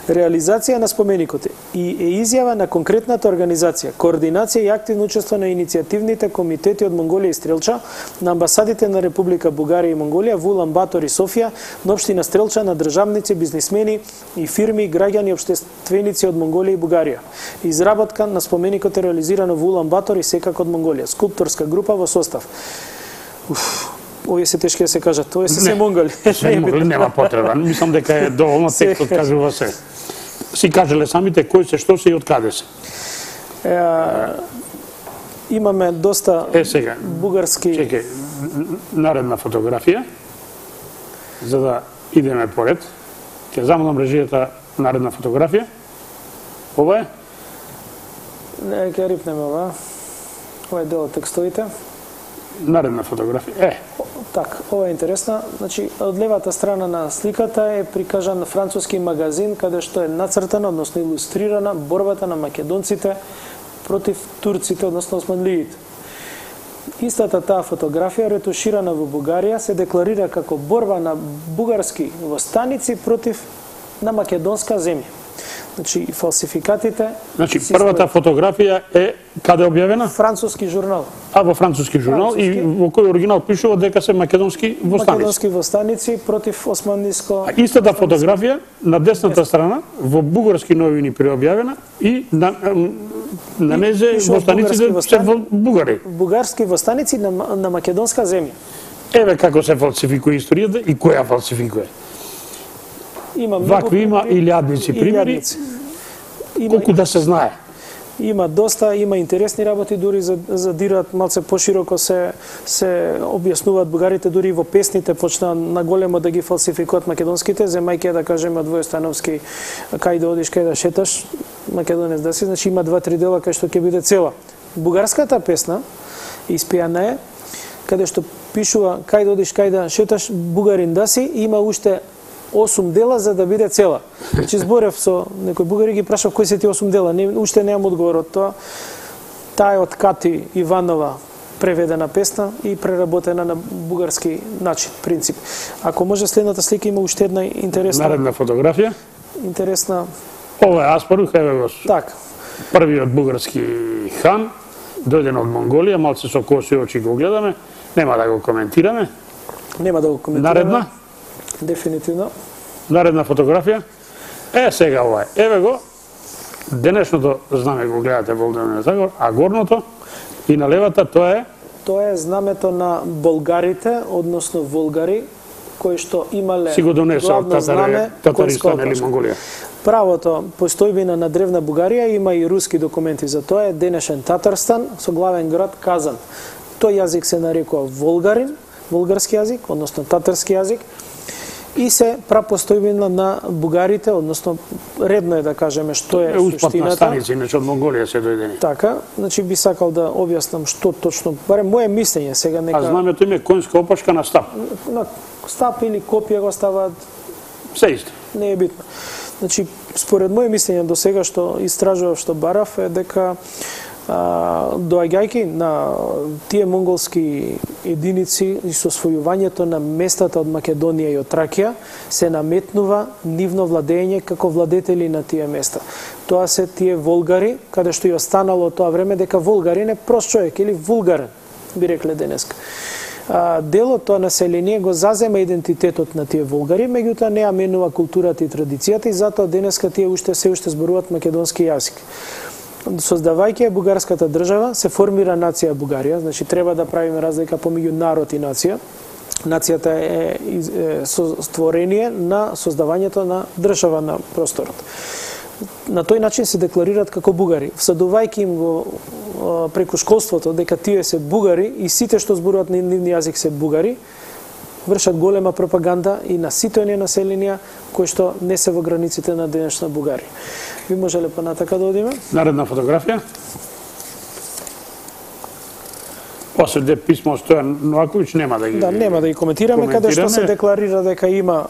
Реализација на споменикот и е изјава на конкретната организација, координација и активно учество на иницијативните комитети од Монголија и Стрелча, на амбасадите на Република Бугарија и Монголија, во Улан Батор и Софија, на општина Стрелча, на државници, бизнисмени и фирми, граѓани и општественици од Монголија и Бугарија. Изработка на споменикот е реализирана во Улан Батор и секако од Монголија. Скулпторска група во состав. Овие се тешки да се кажат. Овие се монгали. Се монгали, нема потреба. Мислам дека е доволно текстот кажува се. Си кажеле самите кои се, што се и од каде се. Имаме доста сега, бугарски... Чекај, наредна фотографија, за да идеме поред. Ќе замолам режијата наредна фотографија. Ова е? Не, ќе рипнеме ова. Ова е дел од текстовите. Наредна фотографија. Так, ова е интересна. Значи, од левата страна на сликата е прикажан француски магазин каде што е нацртана, односно илустрирана борбата на македонците против турците, односно османливите. Истата таа фотографија, ретуширана во Бугарија, се декларира како борба на бугарски востаници против на македонска земја. Значи, фалсификатите... Значи, првата фотографија е каде објавена? Француски журнал. Во француски журнал и во кој оригинал пишува дека се македонски востаници. Македонски востаници против османлиско... А истата фотографија на десната страна во бугарски новини преобјавена и на незе востаниците се бугари. Бугарски востаници на македонска земја. Еве како се фалсификува историјата и која фалсификува. Вакви има илјадници примери, колку да се знае. Има доста, има интересни работи, дури задираат малце пошироко се објаснуваат бугарите, дури во песните почна на големо да ги фалсификуваат македонските, земајќи да кажеме од Војостановски кај да одиш, кај да шеташ, македонец да си, значи има 2-3 дела кај што ќе биде цела. Бугарската песна испеана е каде што пишува кај да одиш, кај да шеташ, бугарин да си, има уште 8 дела за да биде цела. Значи зборев со некој бугари, ги прашав кои се ти 8 дела, уште немам одговор од тоа. Таа е од Кати Иванова, преведена песна и преработена на бугарски начин, принцип. Ако може следната слика, има уште една интересна... Наредна фотографија. Интересна... Ова е Аспарух, еве го. Так. Првиот бугарски хан, дојден од Монголија, малце со коси очи го гледаме, нема да го коментираме. Нема да го коментираме. Наредна? Дефинитивно. Наредна фотографија. Сега ова е. Еве го, денешното знаме го гледате во Волдемир Загор, а горното и на левата тоа е? Тоа е знамето на болгарите, односно волгари, кои што имале си го донесоа Татаристан или Монголија. Правото постојбина на древна Бугарија има и руски документи за тоа, е денешен Татарстан со главен град Казан. Тој јазик се нарекува волгарин, волгарски јазик, односно татарски јазик, и се прапостојбина на бугарите, односно редно е да кажеме што е суштината. Станици, иначе од Монголија се дојдени. Така, значи би сакал да објаснам што точно, барем моје мислење сега нека. А знамето име конска опашка на стап. На стап или копија го ставаат. Се исто. Не е битно. Значи, според моје мислење до сега што истражував, што барав, е дека доаѓајќи на тие монголски единици и со освојувањето на местата од Македонија и од Тракија, се наметнува нивно владење како владетели на тие места. Тоа се тие волгари, каде што и останало од тоа време дека волгарин е прост човек или вулгарен, би рекле денеска. Дел од тоа население го зазема идентитетот на тие волгари, меѓутоа не ја менува културата и традицијата и затоа денеска тие се уште зборуваат македонски јазик. Создавајќи бугарската држава, се формира нација Бугарија, значи треба да правиме разлика помеѓу народ и нација. Нацијата е створение на создавањето на држава на просторот. На тој начин се декларираат како бугари, всадувајќи им го преку школството дека тие се бугари и сите што зборуваат на нивни јазик се бугари, вршат голема пропаганда и на сите оние населенија кои што не се во границите на денешна Бугарија. Би можеле понатака да одиме? Наредна фотографија. После де писмо Стојан Ноаковиќ нема да ги нема да ги коментираме, каде што се декларира дека има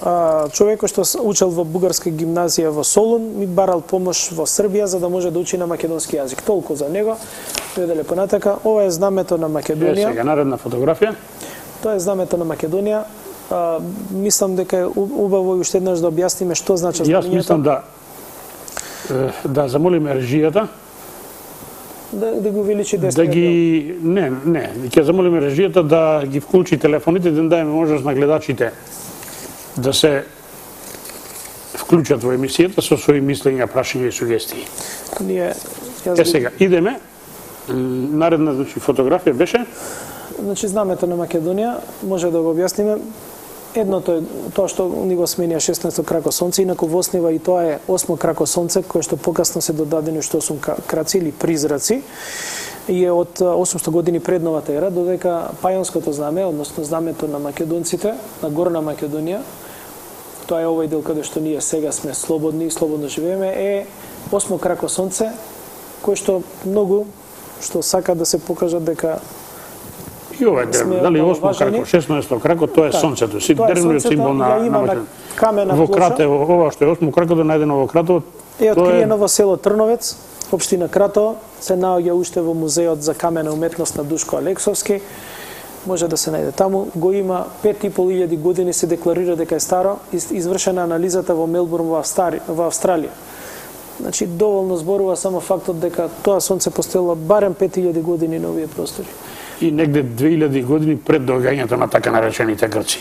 човек кој што учел во бугарска гимназија во Солун и барал помош во Србија за да може да учи на македонски јазик. Толку за него. Дојделе понатака. Ова е знамето на Македонија. Сега наредна фотографија. Тоа е знамето на Македонија. Мислам дека е убаво и уште еднаш да објасниме што значи знамењето. Јас мислам да замолиме режијата да го увеличи десна. Да ги ќе замолиме режијата да ги вклучи телефоните, да дајме можност на гледачите да се вклучат во емисијата со своји мислења, прашања и сугестии. Сега идеме. Наредна фотографија беше? Значи знамето на Македонија, може да го објасниме. Едното е тоа што ни го сменија 16 крако сонце, инаку во основа и тоа е 8 крако сонце, кое што покасно се додадени уште 8 краци или призраци, и е од 800 години пред новата ера, додека пајонското знаме, односно знамето на македонците, на Горна Македонија, тоа е овој дел каде што ние сега сме слободни и слободно живееме, е 8 крако сонце, кој што многу што сака да се покажат дека и ова е древно, дали 8 крако, 16 крако, тоа е сонцето, древниот символ на во Кратево, ова што е 8 крако да најдено во Кратево. Е откриено во село Трновец, општина Кратево, се наоѓа уште во музеот за камена уметност на Душко Алексовски. Може да се најде таму, го има 5500 години, се декларира дека е старо, извршена анализата во Мелбурн во Австралија. Значи доволно зборува само фактот дека тоа сонце постоело барем 5000 години на овие простори. И негде 2000 години пред доаѓањето на така наречените Грци.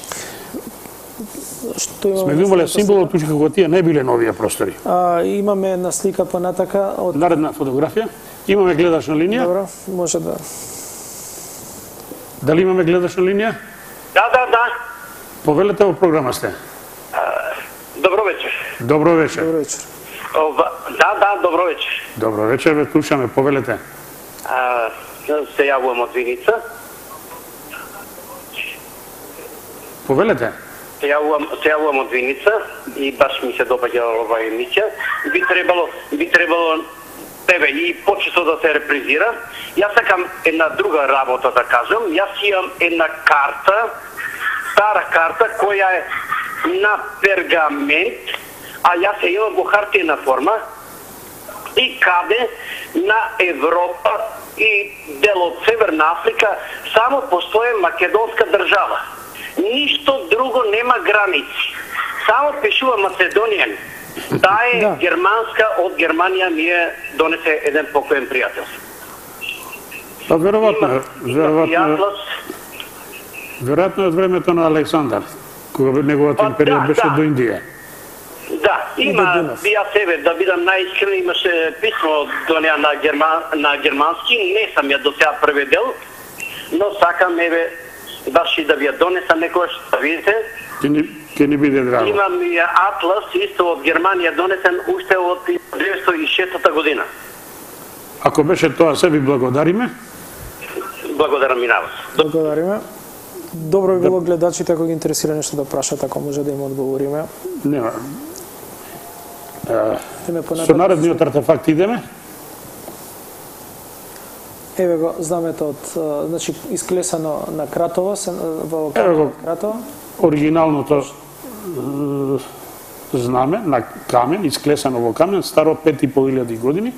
Сме имале символот уште како тие не биле на овие простори. Имаме една слика понатака од наредна фотографија. Имаме гледачна линија? Добро, може да. Дали имаме гледачна линија? Да. Повелете во програма сте. Добро вечер. Добро вечер. Добро вечер. Да, добро вечер. Добро вечер, ве слушаме, повелете. Се јавувам од Виница. Повелете. Се јавувам од Виница и баш ми се допаѓа оваа емисија. Би требало тебе и почесто да се репризира. Јас сакам една друга работа да кажам. Јас имам една карта, стара карта која е на пергамент, а јас ја имам во хартиена форма и каде на Европа и дел од Северна Африка само постои македонска држава. Ништо друго нема граници. Само пишува Македонија. Таа е германска, од Германија ми е донесе еден покоен пријател. Па веројатно е од времето на Александар, кога неговата империја беше до Индија. Да, има, ја себе, да бидам најискрен, имаше писмо до неа на германски, не сам ја до сега преведел, но сакам, еве, баш и да ви ја донесам некојаш, да видите. Ке ни биде драго. Имам и атлас, исто од Германија, донесен уште од 1906 година. Ако беше тоа, се ви благодариме. Благодарам и на вас. Благодариме. Добро би било гледачите, ако ги интересира нешто да прашат, ако може да им одговориме. Нема. Со наредниот артефакт идеме? Еве го знамето од, значи, исклесано на Кратово, во камен Кратово. Оригиналното знаме на камен, исклесано во камен, старо 5.500 години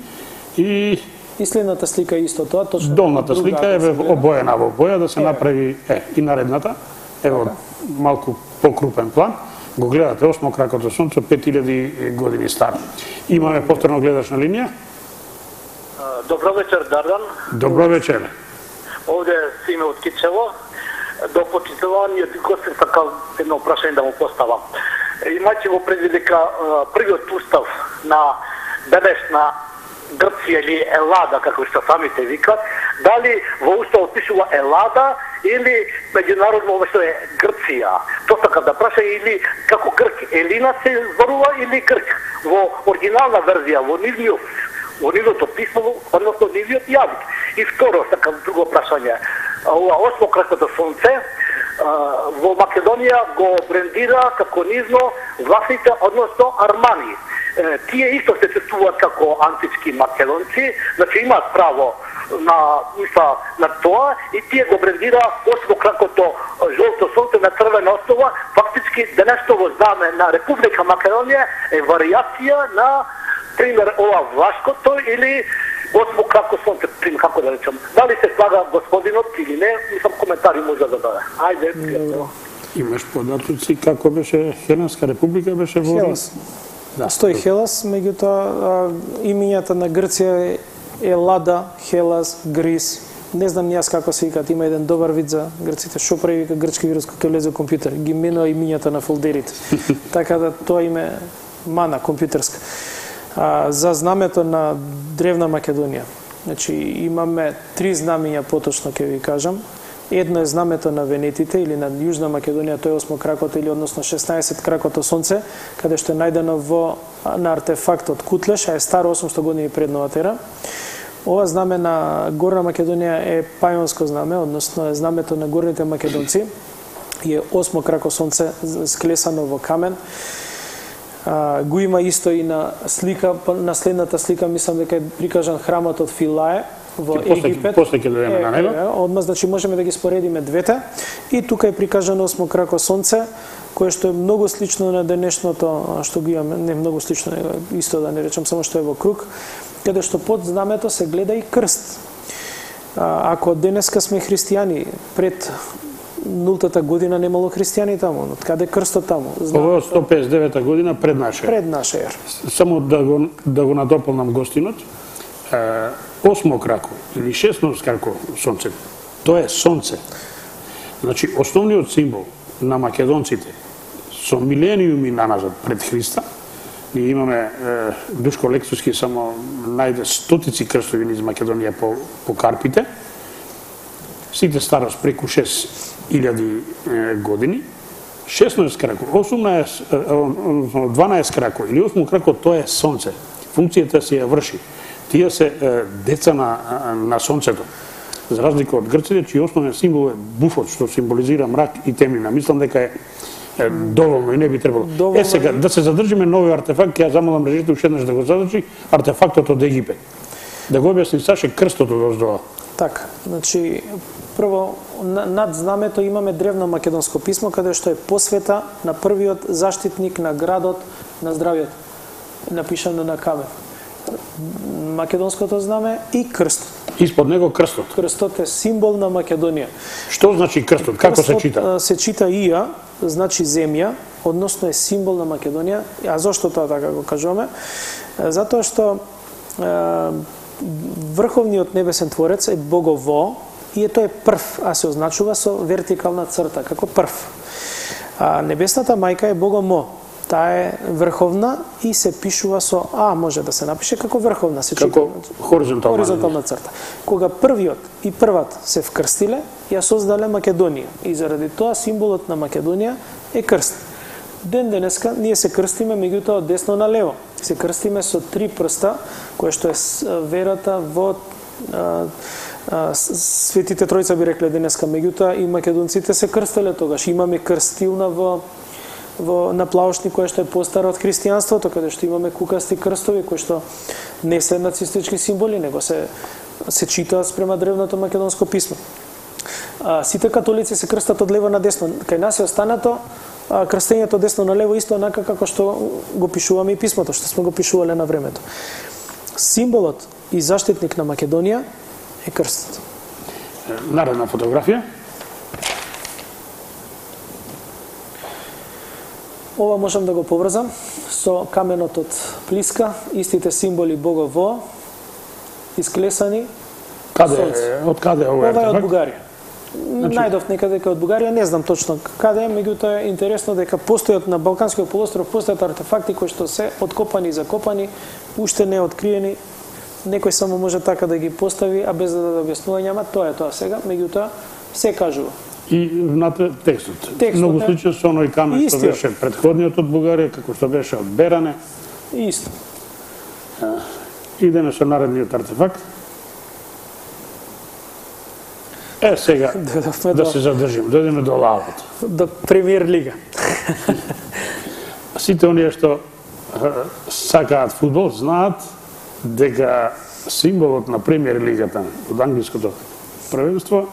и следната слика е исто тоа, точно. Долната слика е обоена во боја да се направи и наредната, ево малку покрупен план. Го гледате осмо кракото сонце 5000 години стар. Имаме повторно гледачна линија. Добро вечер, Дардан. Добро вечер. Овде Симе од Кичево. До почитуваниот гостин сакам едно прашање да му поставам. Имајќи во предвид дека првиот устав на денешна Грција или Елада, како што самите викат, дали во уставот пишува Елада или меѓународно што е Грција. Тоа сакам да праша, или како грк Елина се зборува или грк во оригинална верзија, во нивното писмо, односно нивниот јазик. И второ, сакам друго прашање. Ова осмо кракото сонце во Македонија го брендира како нивно власните, односно Армани. Тие исто се чувствуваат како антички македонци, значи имаат право на тоа и тие го брендира осмокракото жолто сонце на црвена основа. Фактички денешното знаме на Република Македонија е варијација на, пример, ова влашкото или осмокрако сонце, пример, како да речем. Дали се слага господинот или не, мислам коментари може да даде. Ајде. Имаш податоци како беше Хеленска република, беше во Хелас. Стои Хелас, меѓутоа имињата на Грција е Лада, Хелас, Грис. Не знам јас како се викаат, има еден добар вид за грците. Шо прави вика грчки вирус кога влезе компјутер? Ги менува имињата на фолдерите. Така да тоа име мана компјутерска. За знамето на Древна Македонија. Значи имаме 3 знамења поточно ќе ви кажам. Едно е знамето на Венетите или на Јужна Македонија, тој е осмокракото или односно 16 кракото сонце, каде што е најдено на артефактот Кутлеш, а е старо 800 години пред новата ера. Ова знаме на Горна Македонија е пајонско знаме, односно е знамето на горните македонци и е осмокрако сонце склесано во камен. Го има исто и на слика, на следната слика мислам дека е прикажан храмот од Филае во Египет. После ќе дадеме на него. Одма, значи можеме да ги споредиме двете. И тука е прикажано осмокрако сонце, кое што е многу слично на денешното што го имаме, не многу слично, исто да не речам, само што е во круг, каде што под знамето се гледа и крст. Ако денеска сме христијани, пред нултата година немало христијани таму, од каде крстот таму? Ова е 159 година пред наша ера. Пред наша ера. Само да го надополнам гостинот. Осмокрако или 16 крако сонце, тоа е сонце. Значи, основниот символ на македонците со милениуми наназад пред Христа, ние имаме Душко Лексовски само најде стотици крстови низ Македонија по карпите, сите старост преку 6000 години, 16 крако, 12 крако или 8 крако, тоа е сонце. Функцијата си ја врши. Тие се деца на сонцето. За разлика од грците, чиј основен символ е буфот, што символизира мрак и темнина. Мислам дека е доволно и не би требало. Сега, да се задржиме на овој артефакт, ќе ја замолам режите уште еднаш да го задржи, артефактот од Египет. Да го објасни Саше крстот од оздоа. Така, значи, прво, над знамето имаме древно македонско писмо, каде што е посвета на првиот заштитник на градот на здравјето, напишано на камен. Македонското знаме и крстот. Испод него крстот. Крстот е символ на Македонија. Што значи крстот? Како се чита? Се чита Ија, значи земја, односно е символ на Македонија. А зошто тоа така го кажуваме? Затоа што врховниот небесен творец е Богово и тој е прв, а се означува со вертикална црта, како прв. А небесната мајка е Богомо. Таа е врховна и се пишува со А, може да се напише како врховна, се чита Како хоризонтална црта. Кога првиот и прват се вкрстиле, ја создале Македонија и заради тоа символот на Македонија е крст. Ден денеска ние се крстиме меѓутоа од десно на лево. Се крстиме со 3 прста, кое што е верата во Светите Тројца би рекле денеска, меѓутоа и македонците се крстеле тогаш. Имаме крстилна на Плаушни, која што е постара од христијанството, каде што имаме кукасти крстови, кои што не се нацистички символи, него се читаат спрема древното македонско писмо. Сите католици се крстат од лево на десно. Кај нас е останато крстењето десно на лево исто онака како што го пишуваме и писмото, што сме го пишувале на времето. Символот и заштитник на Македонија е крстот. Наредна фотографија. Ова можам да го поврзам со каменот од Плиска, истите символи Богово, исклесани. Од каде ова е? Ова е од Бугарија. Најдов некаде од Бугарија, не знам точно каде е, меѓутоа е интересно дека постојат на Балканскиот полуостров постојат артефакти кои што се откопани и закопани, уште не откриени. Некој само може така да ги постави, а без да даде објаснување, ама тоа е тоа сега, меѓутоа се кажува. И внатре текстот. Многу сличен со оној камен што беше претходниот од Бугарија, како што беше од Беране. Исто. Идеме со наредниот артефакт. Сега да се задржиме, дојдеме до лавот. До Премиер лига. Сите оние што сакаат фудбал знаат дека символот на Премиер лигата од англиското првенство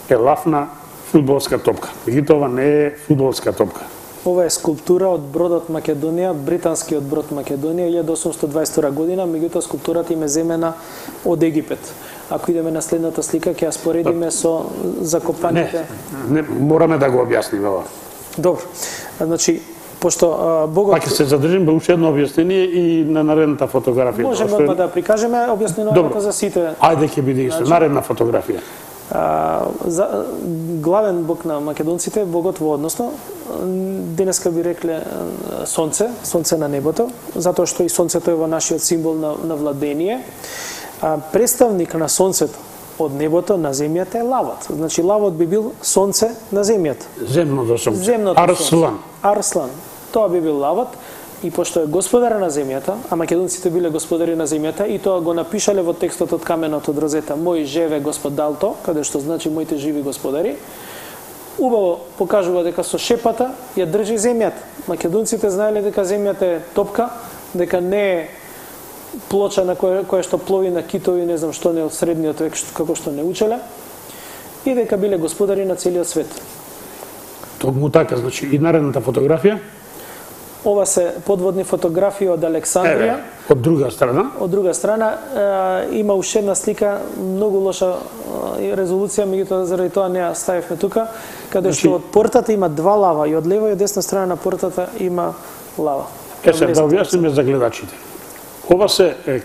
е лав на фудбалска топка. Меѓутоа ова не е фудбалска топка. Ова е скулптура од бродот Македонија, британскиот брод Македонија 1822 година, меѓутоа скулптурата им е земена од Египет. Ако идеме на следната слика, ќе ја споредиме со закопаните. Не, мораме да го објасниме ова. Добро. Значи, пошто Богот... Пак ќе се задржиме уште едно објаснение и на наредната фотографија. Можеме одма да прикажеме објаснувањето за сите. Ајде ќе биде исто. Наредна фотографија. Главен бог на македонците, богот во односно, денеска би рекле сонце на небото, затоа што и сонцето е во нашиот символ на владение. Представник на сонцето од небото на земјата е лавот. Значи лавот би бил сонце на земјата. Земното сонце. Арслан. Арслан. Тоа би бил лавот. И пошто е господар на земјата, а македонците биле господари на земјата, и тоа го напишале во текстот од каменот од розета "Мој живе Господ Далто", каде што значи моите живи господари, убаво покажува дека со шепата ја држи земјата. Македонците знаеле дека земјата е топка, дека не е плоча на која што плови на китови, не знам што не од средниот век, како што не учеле, и дека биле господари на целиот свет. Токму така, значи и наредната фотографија. Ова се подводни фотографии од Александрија. Од друга страна? Од друга страна има уште една слика, многу лоша резолуција, меѓутоа заради тоа не ја ставивме тука, каде што од портата има два лава и од лева и од десна страна на портата има лава. Се да објасниме за гледачите. Ова се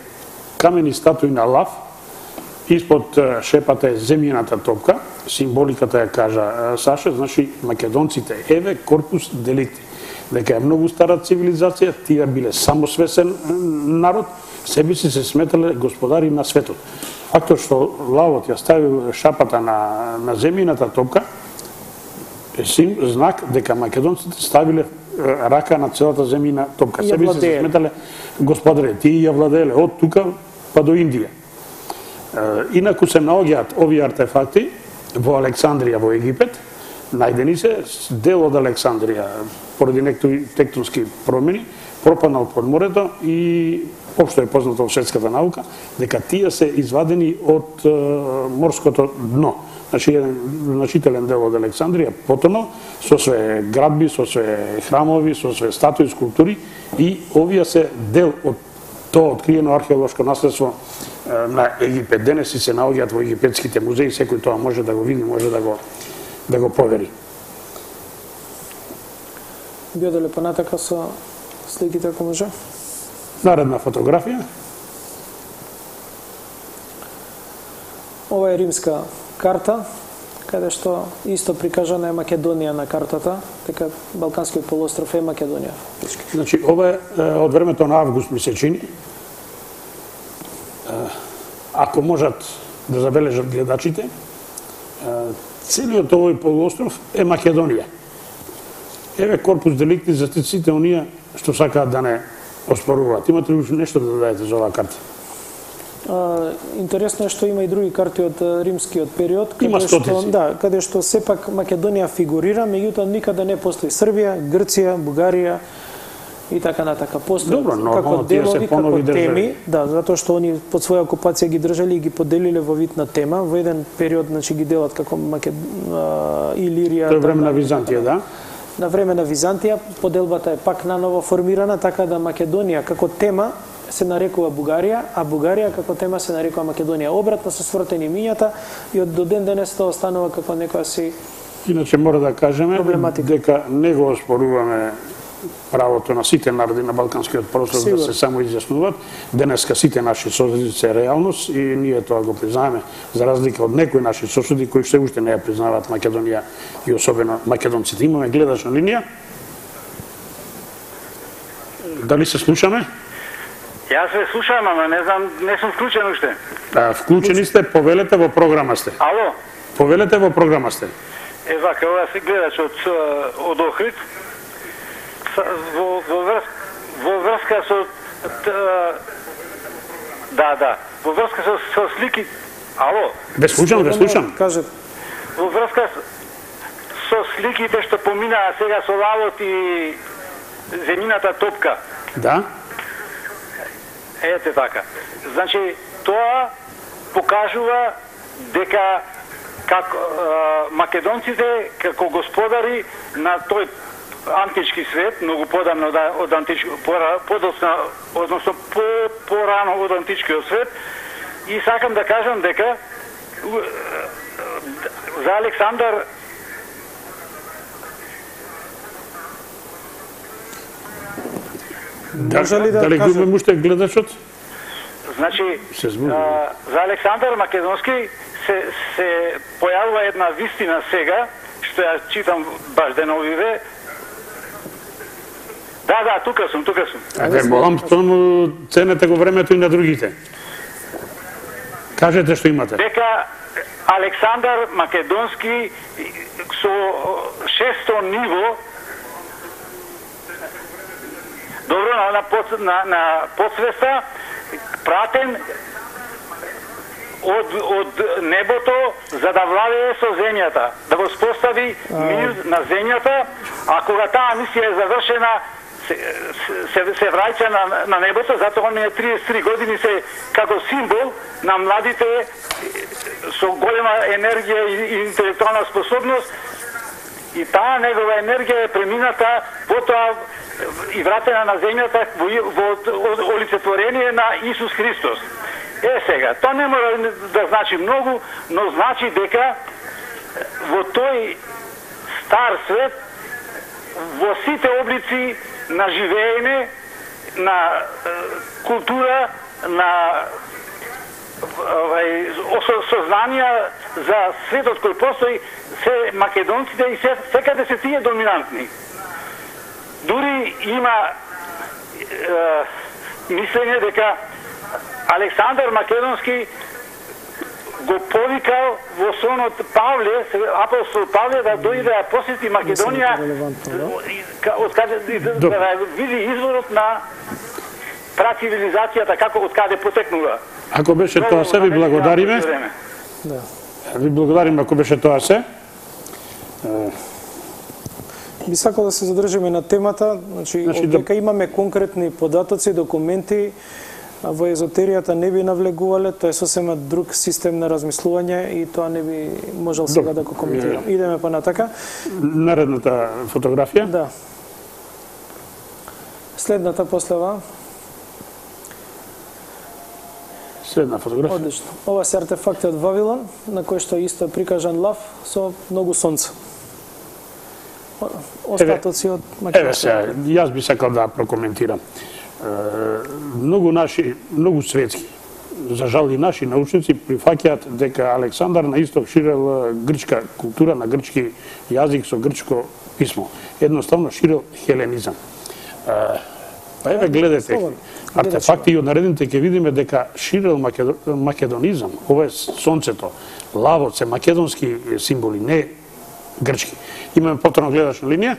камени статуи на лав, испод шепата е земјината топка, символиката ја кажа Саша, значи македонците еве корпус деликти. Дека е многу стара цивилизација, тие биле самосвесен народ, себе си се сметале господари на светот. Фактот што лавот ја ставил шапата на земјината топка е знак дека македонците ставиле рака на целата земјина топка. Себе си се сметале господари, тие ја владееле од тука па до Индија. Инаку се наоѓаат овие артефакти во Александрија во Египет, најдени се дел од Александрија поради некои тектонски промени, пропаднал под морето и општо е познато во светската наука дека тие се извадени од морското дно. Значи еден значителен дел од Александрија потонал со све градби, со све храмови, со све статуи, скулптури, и овие се дел од тоа откриено археолошко наследство на Египет денес и се наоѓаат во египетските музеи, секој тоа може да го види, може да го повери. Би оделе понатака со сликите ако може. Наредна фотографија. Ова е римска карта, каде што исто прикажана е Македонија на картата, дека Балканскиот полуостров е Македонија. Значи, ова е од времето на август, ми се чини. Ако можат да забележат гледачите, целиот овој полуостров е Македонија. Еве корпус деликти за сите оние што сакаат да не оспоруваат. Имате ли нешто да дадете за оваа карта? Интересно е што има и други карти од римскиот период, каде што сепак Македонија фигурира, меѓутоа никаде не постои Србија, Грција, Бугарија и така натака. Постои како делови, како теми, затоа што они под своја окупација ги држали и ги поделиле во вид на тема. Во еден период значи ги делат како Илирија. Тоа е време на Византија, да? На време на Византија поделбата е пак наново формирана, така да Македонија како тема се нарекува Бугарија, а Бугарија како тема се нарекува Македонија. Обратно се свртени мињата и од до ден денес тоа останува како некоја си Иначе мора да кажеме дека не го оспоруваме правото на сите народи на Балканскиот полуостров да се само изјаснуваат. Денеска сите наши соседи се реалност и ние тоа го признаваме, за разлика од некои наши соседи кои се уште не ја признаваат Македонија и особено македонците. Имаме гледач на линија. Дали се слушаме? Јас се слушам, ама не знам, не сум вклучен уште. Вклучени сте, повелете во програма сте. Ало? Повелете во програма сте. Вака, ова се гледач од Охрид. Во врска со во врска со слики. Ало? Ве слушам. Каже. Во врска со сликите што поминаа сега со лавот и земјината топка. Да. Ете така. Значи, тоа покажува дека како македонците како господари на тој антички свет, многу подамно од односно порано од античкиот свет, и сакам да кажам дека за Александар Дали го имаме уште гледачот? Значи, за Александар Македонски се појавува една вистина сега, што ја читам баш деновиве. Да, тука сум. Ве молам, тоа ценете го времето и на другите. Кажете што имате. Дека Александар Македонски со 600 ниво, добро, на подсвеста, пратен од небото за да владее со земјата, да го спостави мир на земјата, а кога таа мисија е завршена, се враќа на небото, затоа оние 33 години се како символ на младите со голема енергија и интелектуална способност, и таа негова енергија е премината потоа и вратена на земјата во олицетворение на Исус Христос. Сега, тоа не мора да значи многу, но значи дека во тој стар свет, во сите облици на живеење, на култура, на сознанија за светот кој постои, се македонците и секаде се тие доминантни. Дури има мислење дека Александар Македонски го повикал во сонот Павле, апостол Павле, да дојде да посети Македонија, да види изворот на працивилизацијата, како од каде потекнува. Ако беше тоа се, ви благодариме. Ви благодариме ако беше тоа се. Би сакал да се задржиме на темата, значи дека имаме конкретни податоци, документи, во езотеријата не би навлегувале, тоа е сосема друг систем на размислување и тоа не би можел сега да го коментирам. Идеме па натака. Наредната фотографија? Да. Следната после ова. Следна фотографија. Одлично. Ова се артефакти од Вавилон, на кој што исто е прикажан лав со многу сонце. Остатоци од Македонија. Еве сега, јас би сакал да прокоментирам. Многу светски, за жал и наши научници прифаќаат дека Александар на исток ширел грчка култура на грчки јазик со грчко писмо. Едноставно ширел хеленизам. Па еве гледате артефакти и од наредните ќе видиме дека ширел македонизам. Ова е сонцето, лавот се македонски символи, не грчки. Имаме повторно гледачна линија?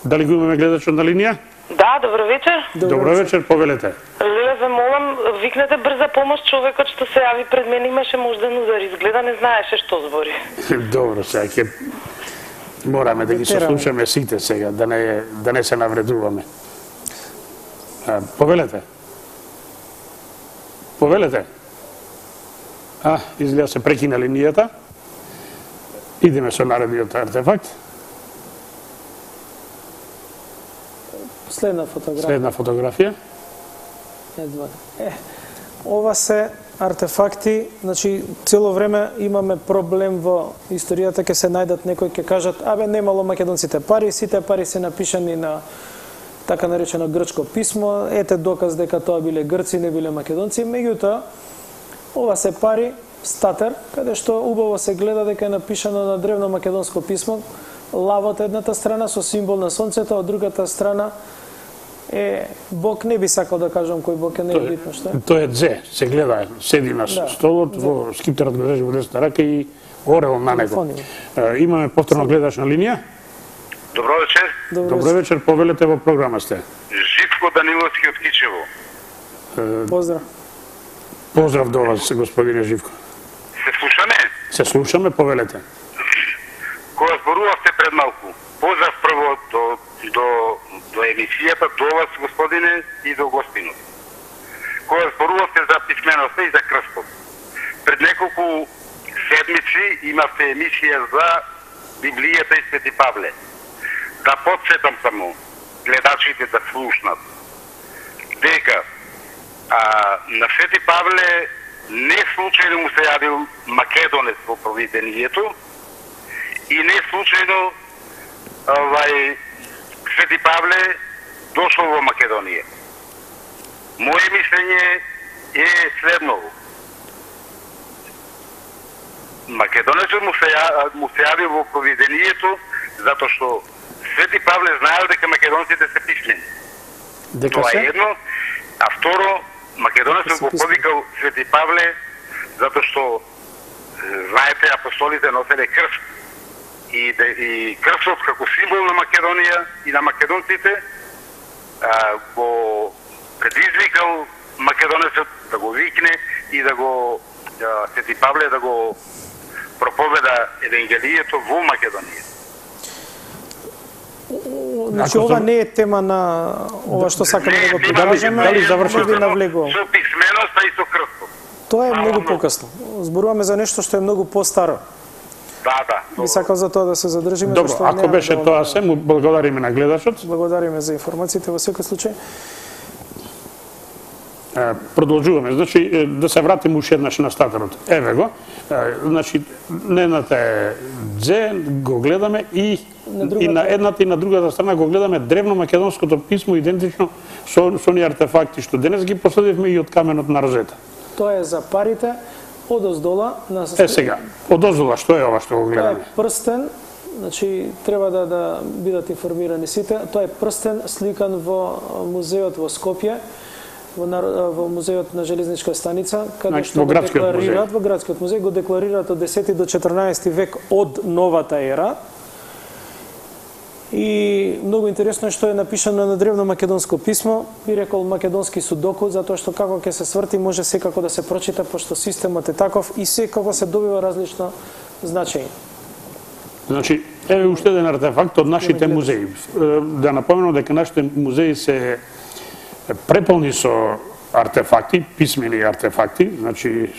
Дали го имаме гледачна линија? Да, добро вечер. Добро вечер, повелете. Леле, ве молам, викнете брза помош, човекот што се јави пред мене имаше можден удар, изгледа не знаеше што збори. Добро, сега ќе мораме да ги сослушаме сите сега, да не се навредуваме. Повелете. Повелете. Изгледа се прекина линијата. Идеме со наредниот артефакт. Следна фотографија. Ова се артефакти, значи цело време имаме проблем во историјата, ќе се најдат некои ќе кажат, немало македонците пари, сите пари се напишани на така наречено грчко писмо, ете доказ дека тоа биле грци, не биле македонци, меѓутоа ова се пари статер, каде што убаво се гледа дека е напишано на древно македонско писмо, лавот едната страна со символ на сонцето, од другата страна е Бог, не би сакал да кажам кој Бог е, не е битно што е. Тоа е дзе, се гледа, седи на столот, во скиптерот го држи во десната рака и орел на него. Имаме повторно гледачна линија. Добро вечер. Добро вечер, повелете во програма сте. Живко Даниловски од Кичево. Поздрав. Поздрав до вас, господине Живко. Се слушаме? Се слушаме, повелете. Кога зборувавте пред малку, поздрав прво до емисијата, до вас, господине, и до гостинот. Кога зборувавте за писменоста и за крстот. Пред неколку седмици имавте емисија за Библијата и Свети Павле. Да подсетам само гледачите да слушнат дека на Свети Павле не случајно му се јавил македонец во провидението и не случајно Свети Павле дошол во Македонија. Моje мислење е следново. Македонецот му се јавил во провидението затоа што Свети Павле знаел дека македонците се писмени. Тоа е едно, а второ, македонецот го повикал Свети Павле затоа што знаете апостолите носеле крст и крстот како символ на Македонија и на македонците го предизвикал македонецот да го викне и да го Свети Павле да го проповеда евангелието во Македонија. Значи ова не е тема на ова што сакаме да го продолжиме, дали завршуваме со писменоста и со крстот. Тоа е многу покасно. Зборуваме за нешто што е многу постаро. Да. Би сакал за тоа да се задржиме. Добро, ако беше тоа се, му благодариме на гледачот. Благодариме за информациите во секој случај. Продолжуваме, значи да се вратиме уште еднаш на статерот. Еве го. Значи едната е дзе, го гледаме и на едната и на другата страна го гледаме древно македонското писмо идентично со оние артефакти што денес ги последивме и од каменот на Розета. Тоа е за парите одоздола на сега, одоздола што е ова што го гледаме? Тоа е прстен, значи треба да бидат информирани сите. Тоа е прстен сликан во музеот во Скопје, во музеот на железничка станица, каде што го декларираат во градскиот музеј, го декларираат од 10 до 14 век од новата ера. И многу интересно е што е напишано на древно македонско писмо, би рекол македонски судоку, затоа што како ќе се сврти може секако да се прочита, пошто системот е таков и секако се добива различно значење. Значи, еве уште еден артефакт од нашите музеи. Да напоменам дека нашите музеи се преполни со артефакти, писмени артефакти, значи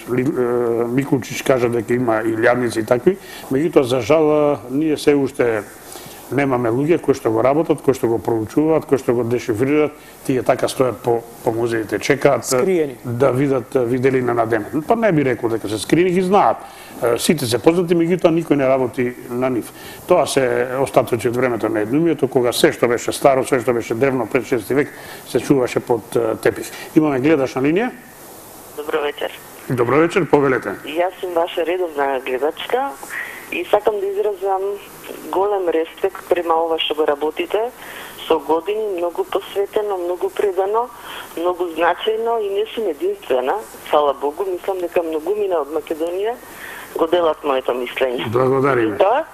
Микулчич кажа дека има и лјадници и такви, меѓутоа за жал ние се уште Немаме луѓе кои што го работат, кои што го проучуваат, кои што го дешифрираат, тие така стојат по музеите, чекаат скриени да видат виделина на денот. Па не би рекол дека се скриени, ги знаат. Сите се познати, меѓутоа никој не работи на нив. Тоа се остатоци од времето на еднумието, кога се што беше старо, се што беше древно пред 6 век, се чуваше под тепих. Имаме гледаш на линија? Добро вечер. Добро вечер, повелете. Јас сум ваша редовна гледачка и сакам да изразам голем респект према ова што го работите со години, многу посветено, многу предано, многу значајно и не сум единствена, фала Богу, мислам дека многумина од Македонија го делат моето мислење. Благодариме. Да,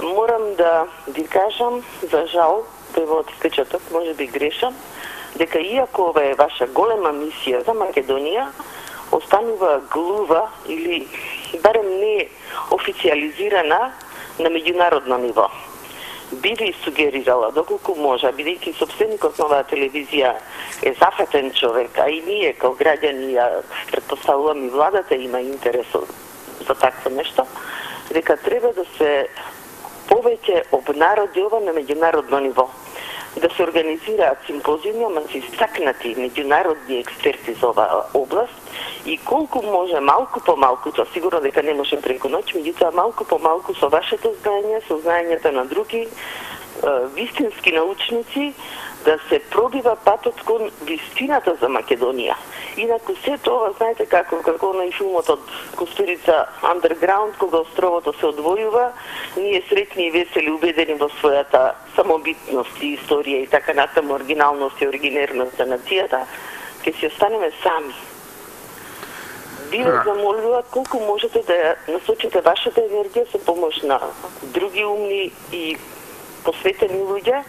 морам да ви кажам, за жал, превод впечаток, може би грешам, дека иако ова е ваша голема мисија за Македонија, останува глува или барем не официализирана на меѓународно ниво. Би ви сугерирала, доколку може, бидејќи собственикот на оваа телевизија е зафатен човек, а и ние као граѓани, предпоставувам и владата има интерес за такво нешто, дека треба да се повеќе обнароди ова на меѓународно ниво. Да се организираат симпозиуми, ама се истакнати меѓународни експерти за оваа област и колку може малку по малку, тоа сигурно дека не може преку ноќ, меѓутоа малку по малку со вашето знаење, со знаењата на други вистински научници, да се пробива патот кон вистината за Македонија. Инаку се тоа, знаете како на и филмот од Костурица Underground, кога островото се одвојува, ние среќни и весели, убедени во својата самобитност и историја и така натаму оригиналност и оригинерност на нацијата, ќе си останеме сами. Ви ве замолуват колку можете да ја насочите вашата енергија со помош на други умни и посветени луѓе,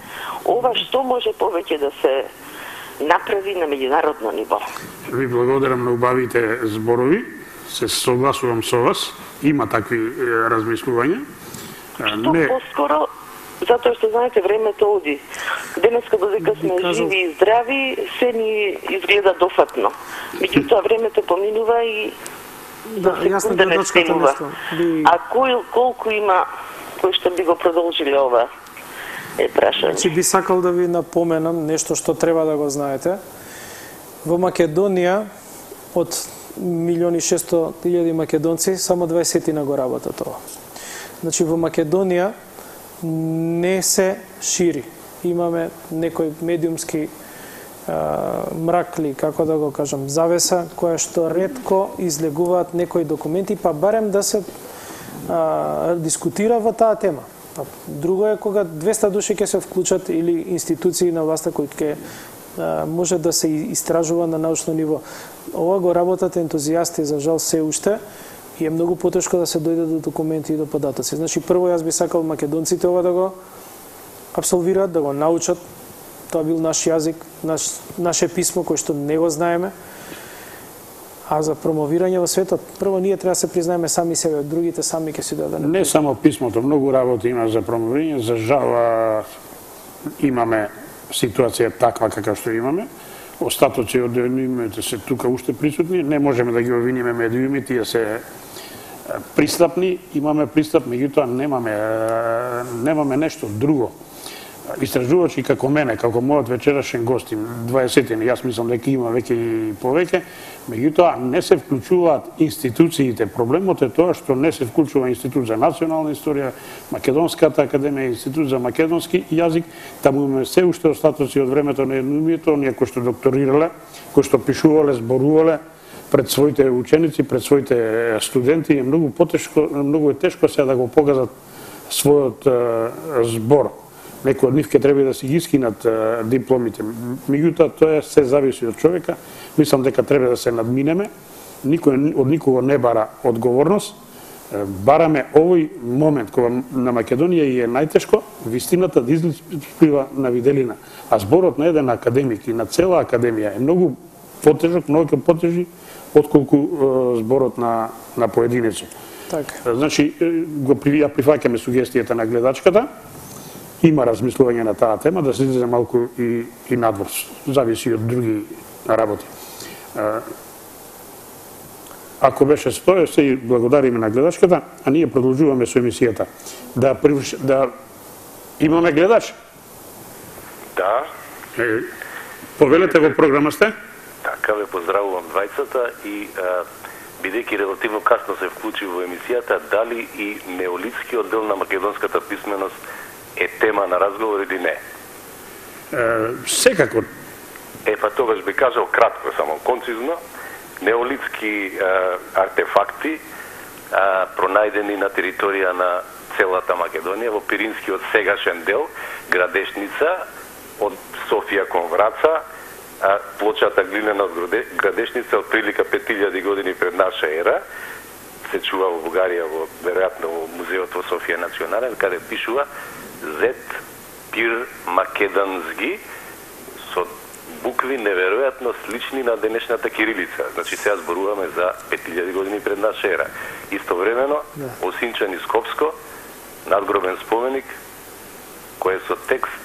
ова што може повеќе да се направи на меѓународно ниво. Ви благодарам на убавите зборови, се согласувам со вас, има такви размислувања. Што поскоро, затоа што знаете времето оди. Денеска додека сме живи и здрави, се ни изгледа дофатно. Меѓутоа времето поминува и да секунда не стигнува. А колку има кои што би го продолжили ова? Значи би сакал да ви напоменам нешто што треба да го знаете. Во Македонија од 1.600.000 македонци само 20 го работат ова. Значи во Македонија не се шири. Имаме некои медиумски мракли, како да го кажам, завеса, која што ретко излегуваат некои документи, па барем да се дискутира во таа тема. Друго е кога 200 души ќе се вклучат или институции на власта кои ќе може да се истражува на научно ниво. Ова го работат ентузијасти, за жал се уште, и е многу потешко да се дојде до документи и до податоци. Значи, прво јас би сакал македонците ова да го абсолвираат, да го научат. Тоа бил наш јазик, наше писмо кој што не го знаеме. А за промовирање во светот, прво ние треба да се признаеме сами себе, другите сами ќе си дадат. Не само писмото, многу работи има за промовирање, за жал имаме ситуација таква каква што имаме. Остатоци од медиумите се тука уште присутни, не можеме да ги обвиниме медиуми, тие се пристапни, имаме пристап, меѓутоа немаме нешто друго. Истражувачи како мене, како мојот вечерашен гост, 20-тини, јас мислам дека има веќе и повеќе, меѓутоа не се вклучуваат институциите. Проблемот е тоа што не се вклучува Институт за национална историја, Македонската академија, Институт за македонски јазик, таму имаме се уште остатоци од времето на еднумието, оние кои што докторирале, кои што пишувале, зборувале пред своите ученици, пред своите студенти, е многу е тешко сега да го покажат својот збор. Некои од нив ќе треба да си ги скинат дипломите. Меѓутоа, тоа се зависи од човека. Мислам дека треба да се надминеме. Никој од никого не бара одговорност. Бараме овој момент кога на Македонија е најтешко, вистината да изплива на виделина. А зборот на еден академик и на цела академија е многу потежок, многу потежи отколку зборот на поединецо. Така. Значи, ја прифаќаме сугестијата на гледачката. Има размислување на таа тема, да се излезе малку и надвор, зависи од други работи. Ако беше стоја, се благодариме на гледачката, а ние продолжуваме со емисијата. Да Имаме гледач? Да. Повелете во програма сте? Така, ве поздравувам двајцата и бидејќи релативно касно се вклучи во емисијата, дали и неолитскиот дел на македонската писменост е тема на разговор или не? Секако. Па тогаш би кажал кратко, само концизно. Неолитски артефакти пронајдени на територија на целата Македонија, во Пиринскиот сегашен дел, Градешница, од Софија кон Враца, плочата глинена од Градешница од прилика 5000 години пред наша ера, се чува во Бугарија, веројатно во музеот во Софија национален, каде пишува Зет Пир Македанзги, со букви неверојатно слични на денешната кирилица. Значи сега зборуваме за 5000 години пред наша ера. Истовремено, осинчани Скопско, надгробен споменик, кој е со текст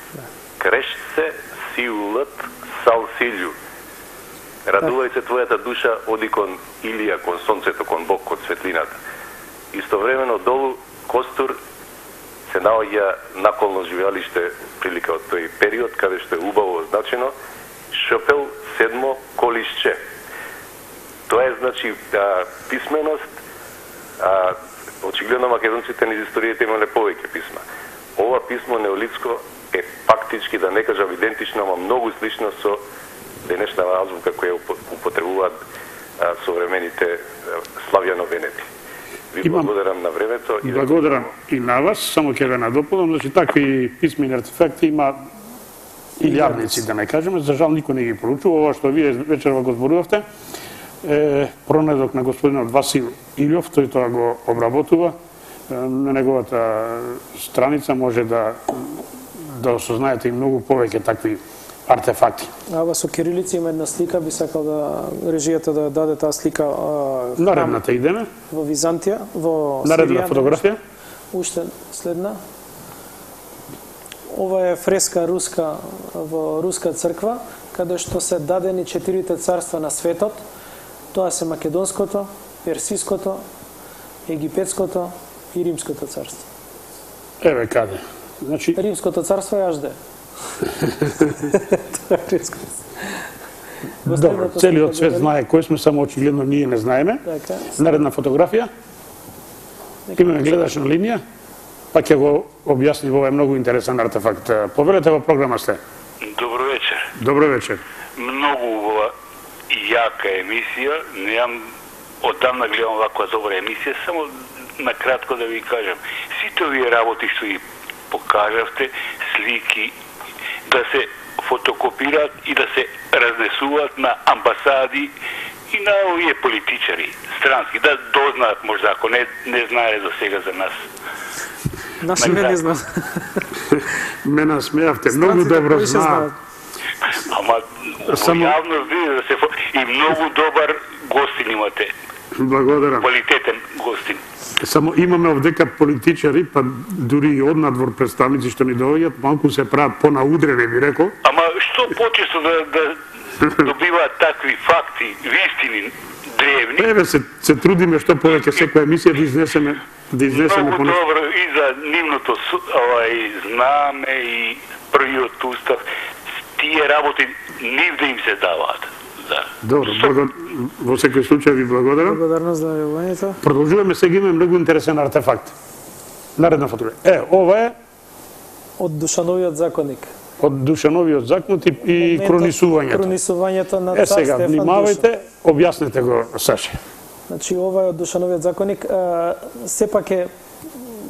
Крешце сиулат сал силју. Радувај се твојата душа, оди кон Илија, кон сонцето, кон Бог, кон светлината. Истовремено долу Костур се наоѓа наколно живеалиште прилика од тој период, каде што е убаво означено Шопел седмо колишче. Тоа е, значи, писменост. Очигледно македонците низ историјата имале повеќе писма. Ова писмо неолитско е фактички, да не кажам идентично, ама многу слично со денешна азбука која употребуваат современите славјано-венети. Ви благодарам на времето. Благодарам и на вас, само ќе ве надополнам, значи такви писмени артефакти има илјадници, да не кажеме, за жал никој не ги проучува. Ова што вие вечерва го зборувавте е пронедок на господинот Васил Илјов, тој тоа го обработува. На неговата страница може да осознаете и многу повеќе такви артефакти. Ава со кирилици има една слика, би сакал да режијата да даде таа слика. Наредната идеме. Во Византија, во наредна фотографија. Уште следна. Ова е фреска руска во руска црква, каде што се дадени 4 царства на светот. Тоа се македонското, персиското, египетското и римското царство. Еве каде. Значи Римското царство е ажде. Добро, целиот свет знае кој сме, само очигледно ние не знаеме. Наредна фотографија. Имаме гледач на линија, па ќе го објасни во овој многу интересен артефакт. Повелете во програма сте. Добро вечер. Добро вечер. Многу убава и јака емисија. Неам одамна гледам ваква добра емисија, само накратко да ви кажам. Сите овие работи што ги покажавте, слики, да се фотокопираат и да се разнесуваат на амбасади и на овие политичари странски, да дознаат можда, ако не знае за сега за нас. Наши не знаат. Ме насмеавте, многу добро знаат. Ама јавно види да се и многу добар гостин имате. Благодарам. Квалитетен гостин. Само имаме овдека политичари, па дури и од надвор представници што ни доаѓаат, малку се прават понаудрени, би рекол. Ама што почесто да добиваат такви факти, вистини, древни? Еве се трудиме што повеќе секоја емисија да изнесеме Многу добро и за нивното знаме и првиот устав. Тие работи нив да им се даваат. Добро, во секој случај ви благодарам. Благодарност за јавувањето. Продолжуваме, сега имаме многу интересен артефакт. Наредна фотографија. Ова е од Душановиот законник. Од Душановиот законник и кронисувањето. Кронисувањето на цар Стефан сега, внимавајте, објаснете го, Саше. Значи, ова е од Душановиот законник. Сепак е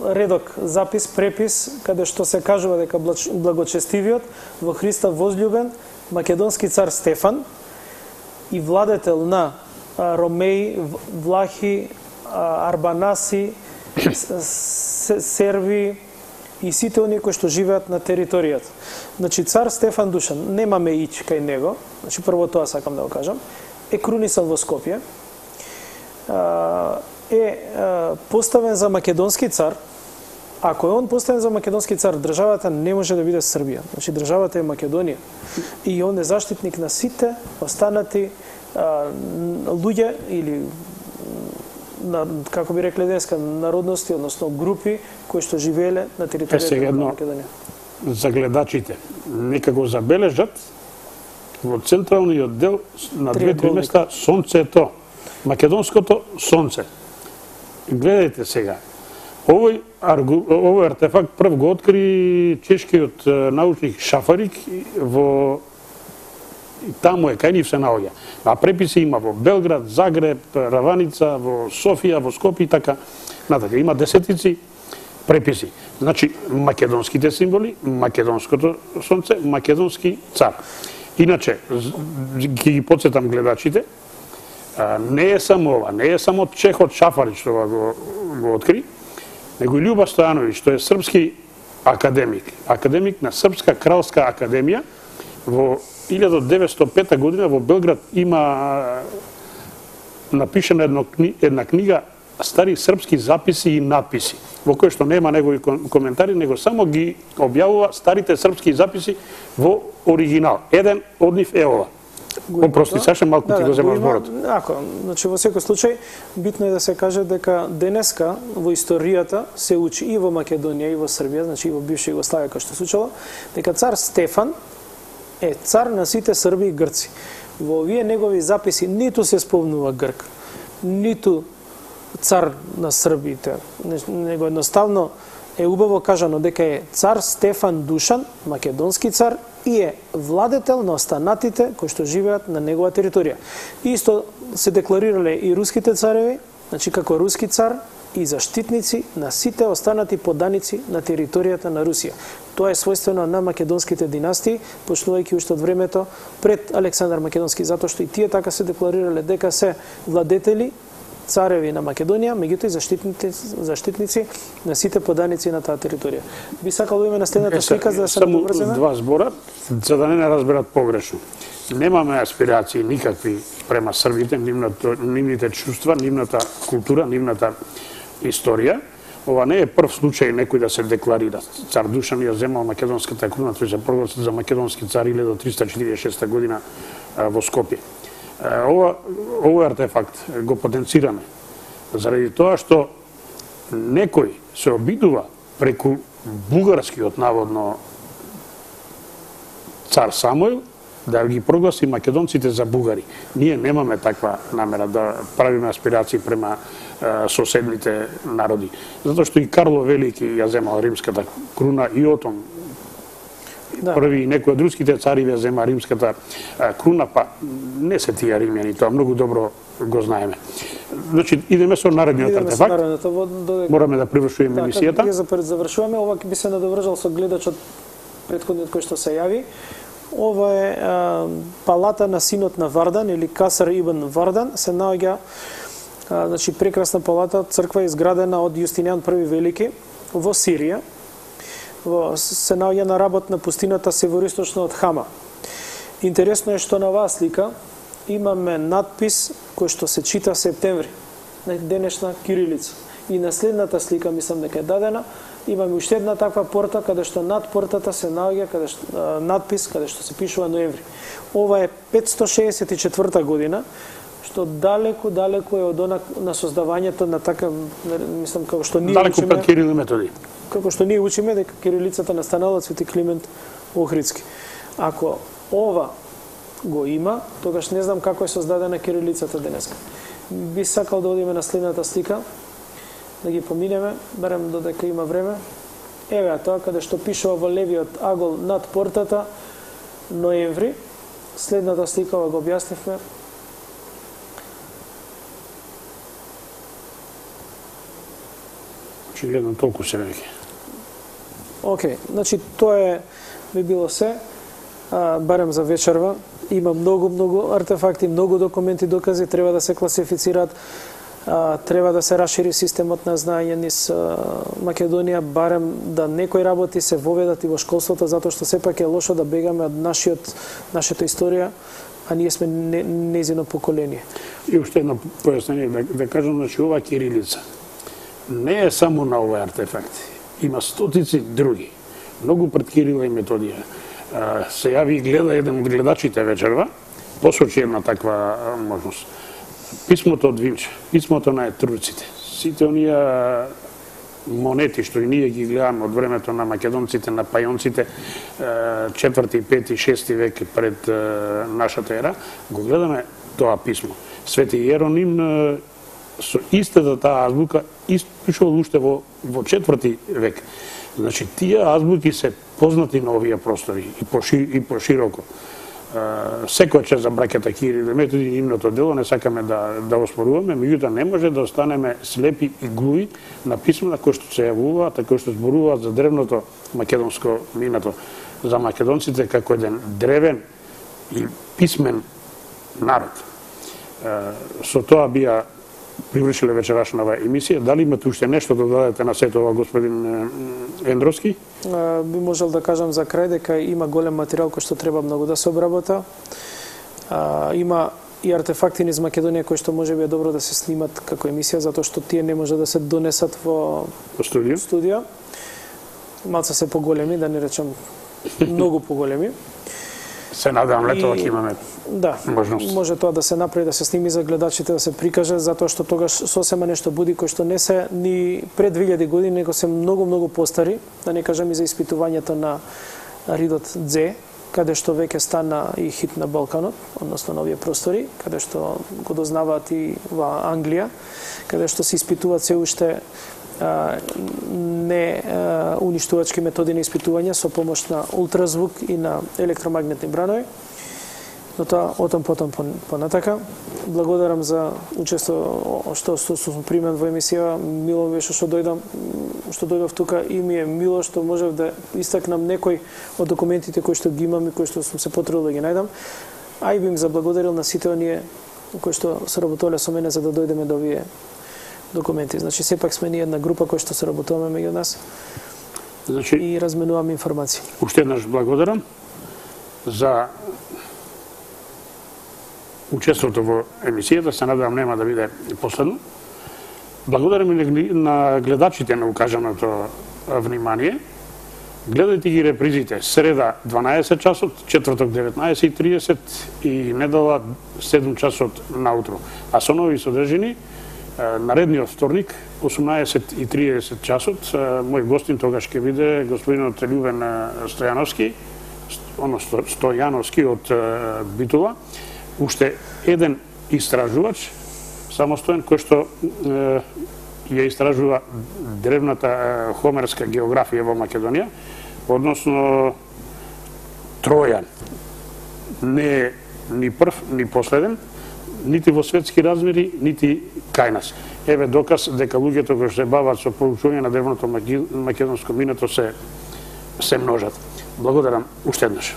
редок запис, препис, каде што се кажува дека благочестивиот во Христа возлюбен македонски цар Стефан и владетел на Ромеи, Влахи, Арбанаси, Серби и сите оние кои што живеат на територијата. Значи, цар Стефан Душан, немаме ич кај него, значи прво тоа сакам да го кажам, е крунисал во Скопје, е поставен за македонски цар. Ако е он поставен за македонски цар, државата не може да биде Србија. Значи, државата е Македонија. И он е заштитник на сите останати луѓе или како би рекле денеска народности, односно групи кои што живееле на територијата на Македонија. за гледачите. Нека го забележат во централниот дел на 2-3 места сонцето, македонското сонце. Гледајте сега. Овој артефакт прв го откри чешкиот научник Шафарик во таму е, кај нив се наоѓа. А преписи има во Белград, Загреб, Раваница, во Софија, во Скопје и така натака. Има десетици преписи. Значи, македонските символи, македонското сонце, македонски цар. Иначе, ќе ги подсетам гледачите, не е само ова, не е само Чехот Шафарич што го откри, него и Љуба Стојановиќ, што е српски академик на Српска кралска академија. Во 1905 година во Белград има напишана една книга стари српски записи и надписи, во кој што нема негови коментари, него само ги објавува старите српски записи во оригинал. Еден од нив е ова. Опрости, Саша, малку ти го земам зборот. Ако, значи во секој случај битно е да се каже дека денеска во историјата се учи и во Македонија и во Србија, значи и во бивша Југославија кој што се учело, дека цар Стефан е цар на сите срби и грци. Во овие негови записи ниту се спомнува грк, ниту цар на србите, него едноставно е убаво кажано дека е цар Стефан Душан, македонски цар, и е владетел на останатите кои што живеат на негова територија. Исто се декларирале и руските цареви, значи како руски цар и заштитници на сите останати поданици на територијата на Русија. Тоа е својствено на македонските династии, почнувајќи уште од времето пред Александар Македонски, затоа што и тие така се декларирале дека се владетели, цареви на Македонија, меѓутоа и заштитници на сите поданици на таа територија. Би сакал да имаме на следната слика за да се надоврземе. Само два збора, за да не разберат погрешно. Немаме аспирации никакви према србите, нивните чувства, нивната култура, нивната историја. Ова не е прв случај некој да се декларира. Цар Душан ја земал македонската круна, тој се прогласи за македонски цар 1346 година во Скопје. Овој артефакт го потенцираме заради тоа што некој се обидува преку бугарскиот наводно цар Самуил да ги прогласи македонците за бугари. Ние немаме таква намера да правиме аспирации према соседните народи. Затоа што и Карло Велики ја земал римската круна и Отон први и некои од руските цари ја зема римската круна, па не се тие римјани, тоа многу добро го знаеме. Значи, идеме со наредниот артефакт. Мораме да привршуваме емисијата. Така, завршуваме, ова би се надовржал со гледачот претходниот кој што се јави. Ова е палата на синот на Вардан или Касар Ибн Вардан, се наоѓа значи прекрасна палата, црква изградена од Јустинијан I Велики во Сирија. Се наоѓа на работ на пустината североисточно од Хама. Интересно е што на оваа слика имаме надпис кој што се чита септември, на денешна кирилица. И на следната слика, мислам дека е дадена, имаме уште една таква порта каде што над портата се наоѓа надпис каде што се пишува ноември. Ова е 564 година, што далеку е од она на создавањето на така, мислам како што ние далеку пред Кирил и Методи. Како што ние учиме дека кирилицата настанала од Свети Климент Охридски. Ако ова го има, тогаш не знам како е создадена кирилицата денеска. Би сакал да одиме на следната слика, да ги поминеме, барем додека има време. Еве тоа каде што пишува во левиот агол над портата ноември. Следната слика го објаснивме. Гледам толку се веќе. Океј, значи тоа би било се, барем за вечерва. Има многу артефакти, многу документи, докази, треба да се класифицираат, треба да се расшири системот на знаење низ Македонија, барем да некои работи се воведат и во школството, затоа што сепак е лошо да бегаме од нашата историја, а ние сме незино поколение. И уште едно појаснение, да кажам, значи ова кирилица не е само на овој артефакт. Има стотици други. Многу пред Кирила и Методија. Се јави и гледа еден од гледачите вечерва, посочи една таква можност. Писмото од Винче, писмото на етруците. Сите оние монети што и ние ги гледаме од времето на македонците, на пајонците, 4, 5, 6 век пред нашата ера, го гледаме тоа писмо. Свети Иероним со истата таа азбука испишувал уште во 4 век. Значи, тие азбуки се познати на овие простори и пошироко. Секој час за браќата Кирил и Методи и нивното дело не сакаме да оспоруваме, меѓутоа не може да останеме слепи и глуви на писмена кои што се јавуваат, кои што зборуваат за древното македонско минато, за македонците како еден древен и писмен народ. Со тоа бија привршиле вечерашнава емисија. Дали имате уште нешто да додадете на сето ова, господин Ендровски? Би можел да кажам за крај дека има голем материјал кој што треба многу да се обработа. Има и артефакти низ Македонија кои што можеби е добро да се снимат како емисија, затоа што тие не може да се донесат во студија. Малце се поголеми, да не речам многу поголеми. Се надевам летова ќе имаме можност. Може тоа да се направи, да се сними за гледачите, да се прикаже, затоа што тогаш сосема нешто буди кои што не се ни пред 2000 години, него се многу постари, да не кажам и за испитувањата на Ридот Дзе, каде што веќе стана и хит на Балканот, односно на овие простори, каде што го дознаваат и во Англија, каде што се испитуваат се уште не уништувачки методи на испитување со помош на ултразвук и на електромагнетни бранови. Но тоа отам потом понатака. Благодарам за учество што сум примен во емисија. Мило беше што дојдов тука и ми е мило што можев да истакнам некои од документите кои што ги имам и кои што сум се потрудил да ги најдам. А и би им заблагодарил на сите оние кои што се работеле со мене за да дојдеме до овие документи. Значи, сепак сме ни една група која што се работуваме меѓу нас и разменуваме информации. Уште еднаш благодарам за учеството во емисијата, се надевам нема да биде последно. Благодарам и на гледачите на укажаното внимание. Гледајте ги репризите среда 12 часот, четврток 19:30 и недела 7 часот наутро. А со нови содржини наредниот вторник 18:30 часот мој гостин тогаш ќе биде господинот Љубен Стојановски, Стојановски од Битола, уште еден истражувач самостоен кој што ја истражува древната хомерска географија во Македонија, односно Тројан. Не е ни прв, ни последен, нити во светски размери, нити кај нас. Еве доказ дека луѓето кои се бават со проучување на древното македонско минато се множат. Благодарам уште еднаш.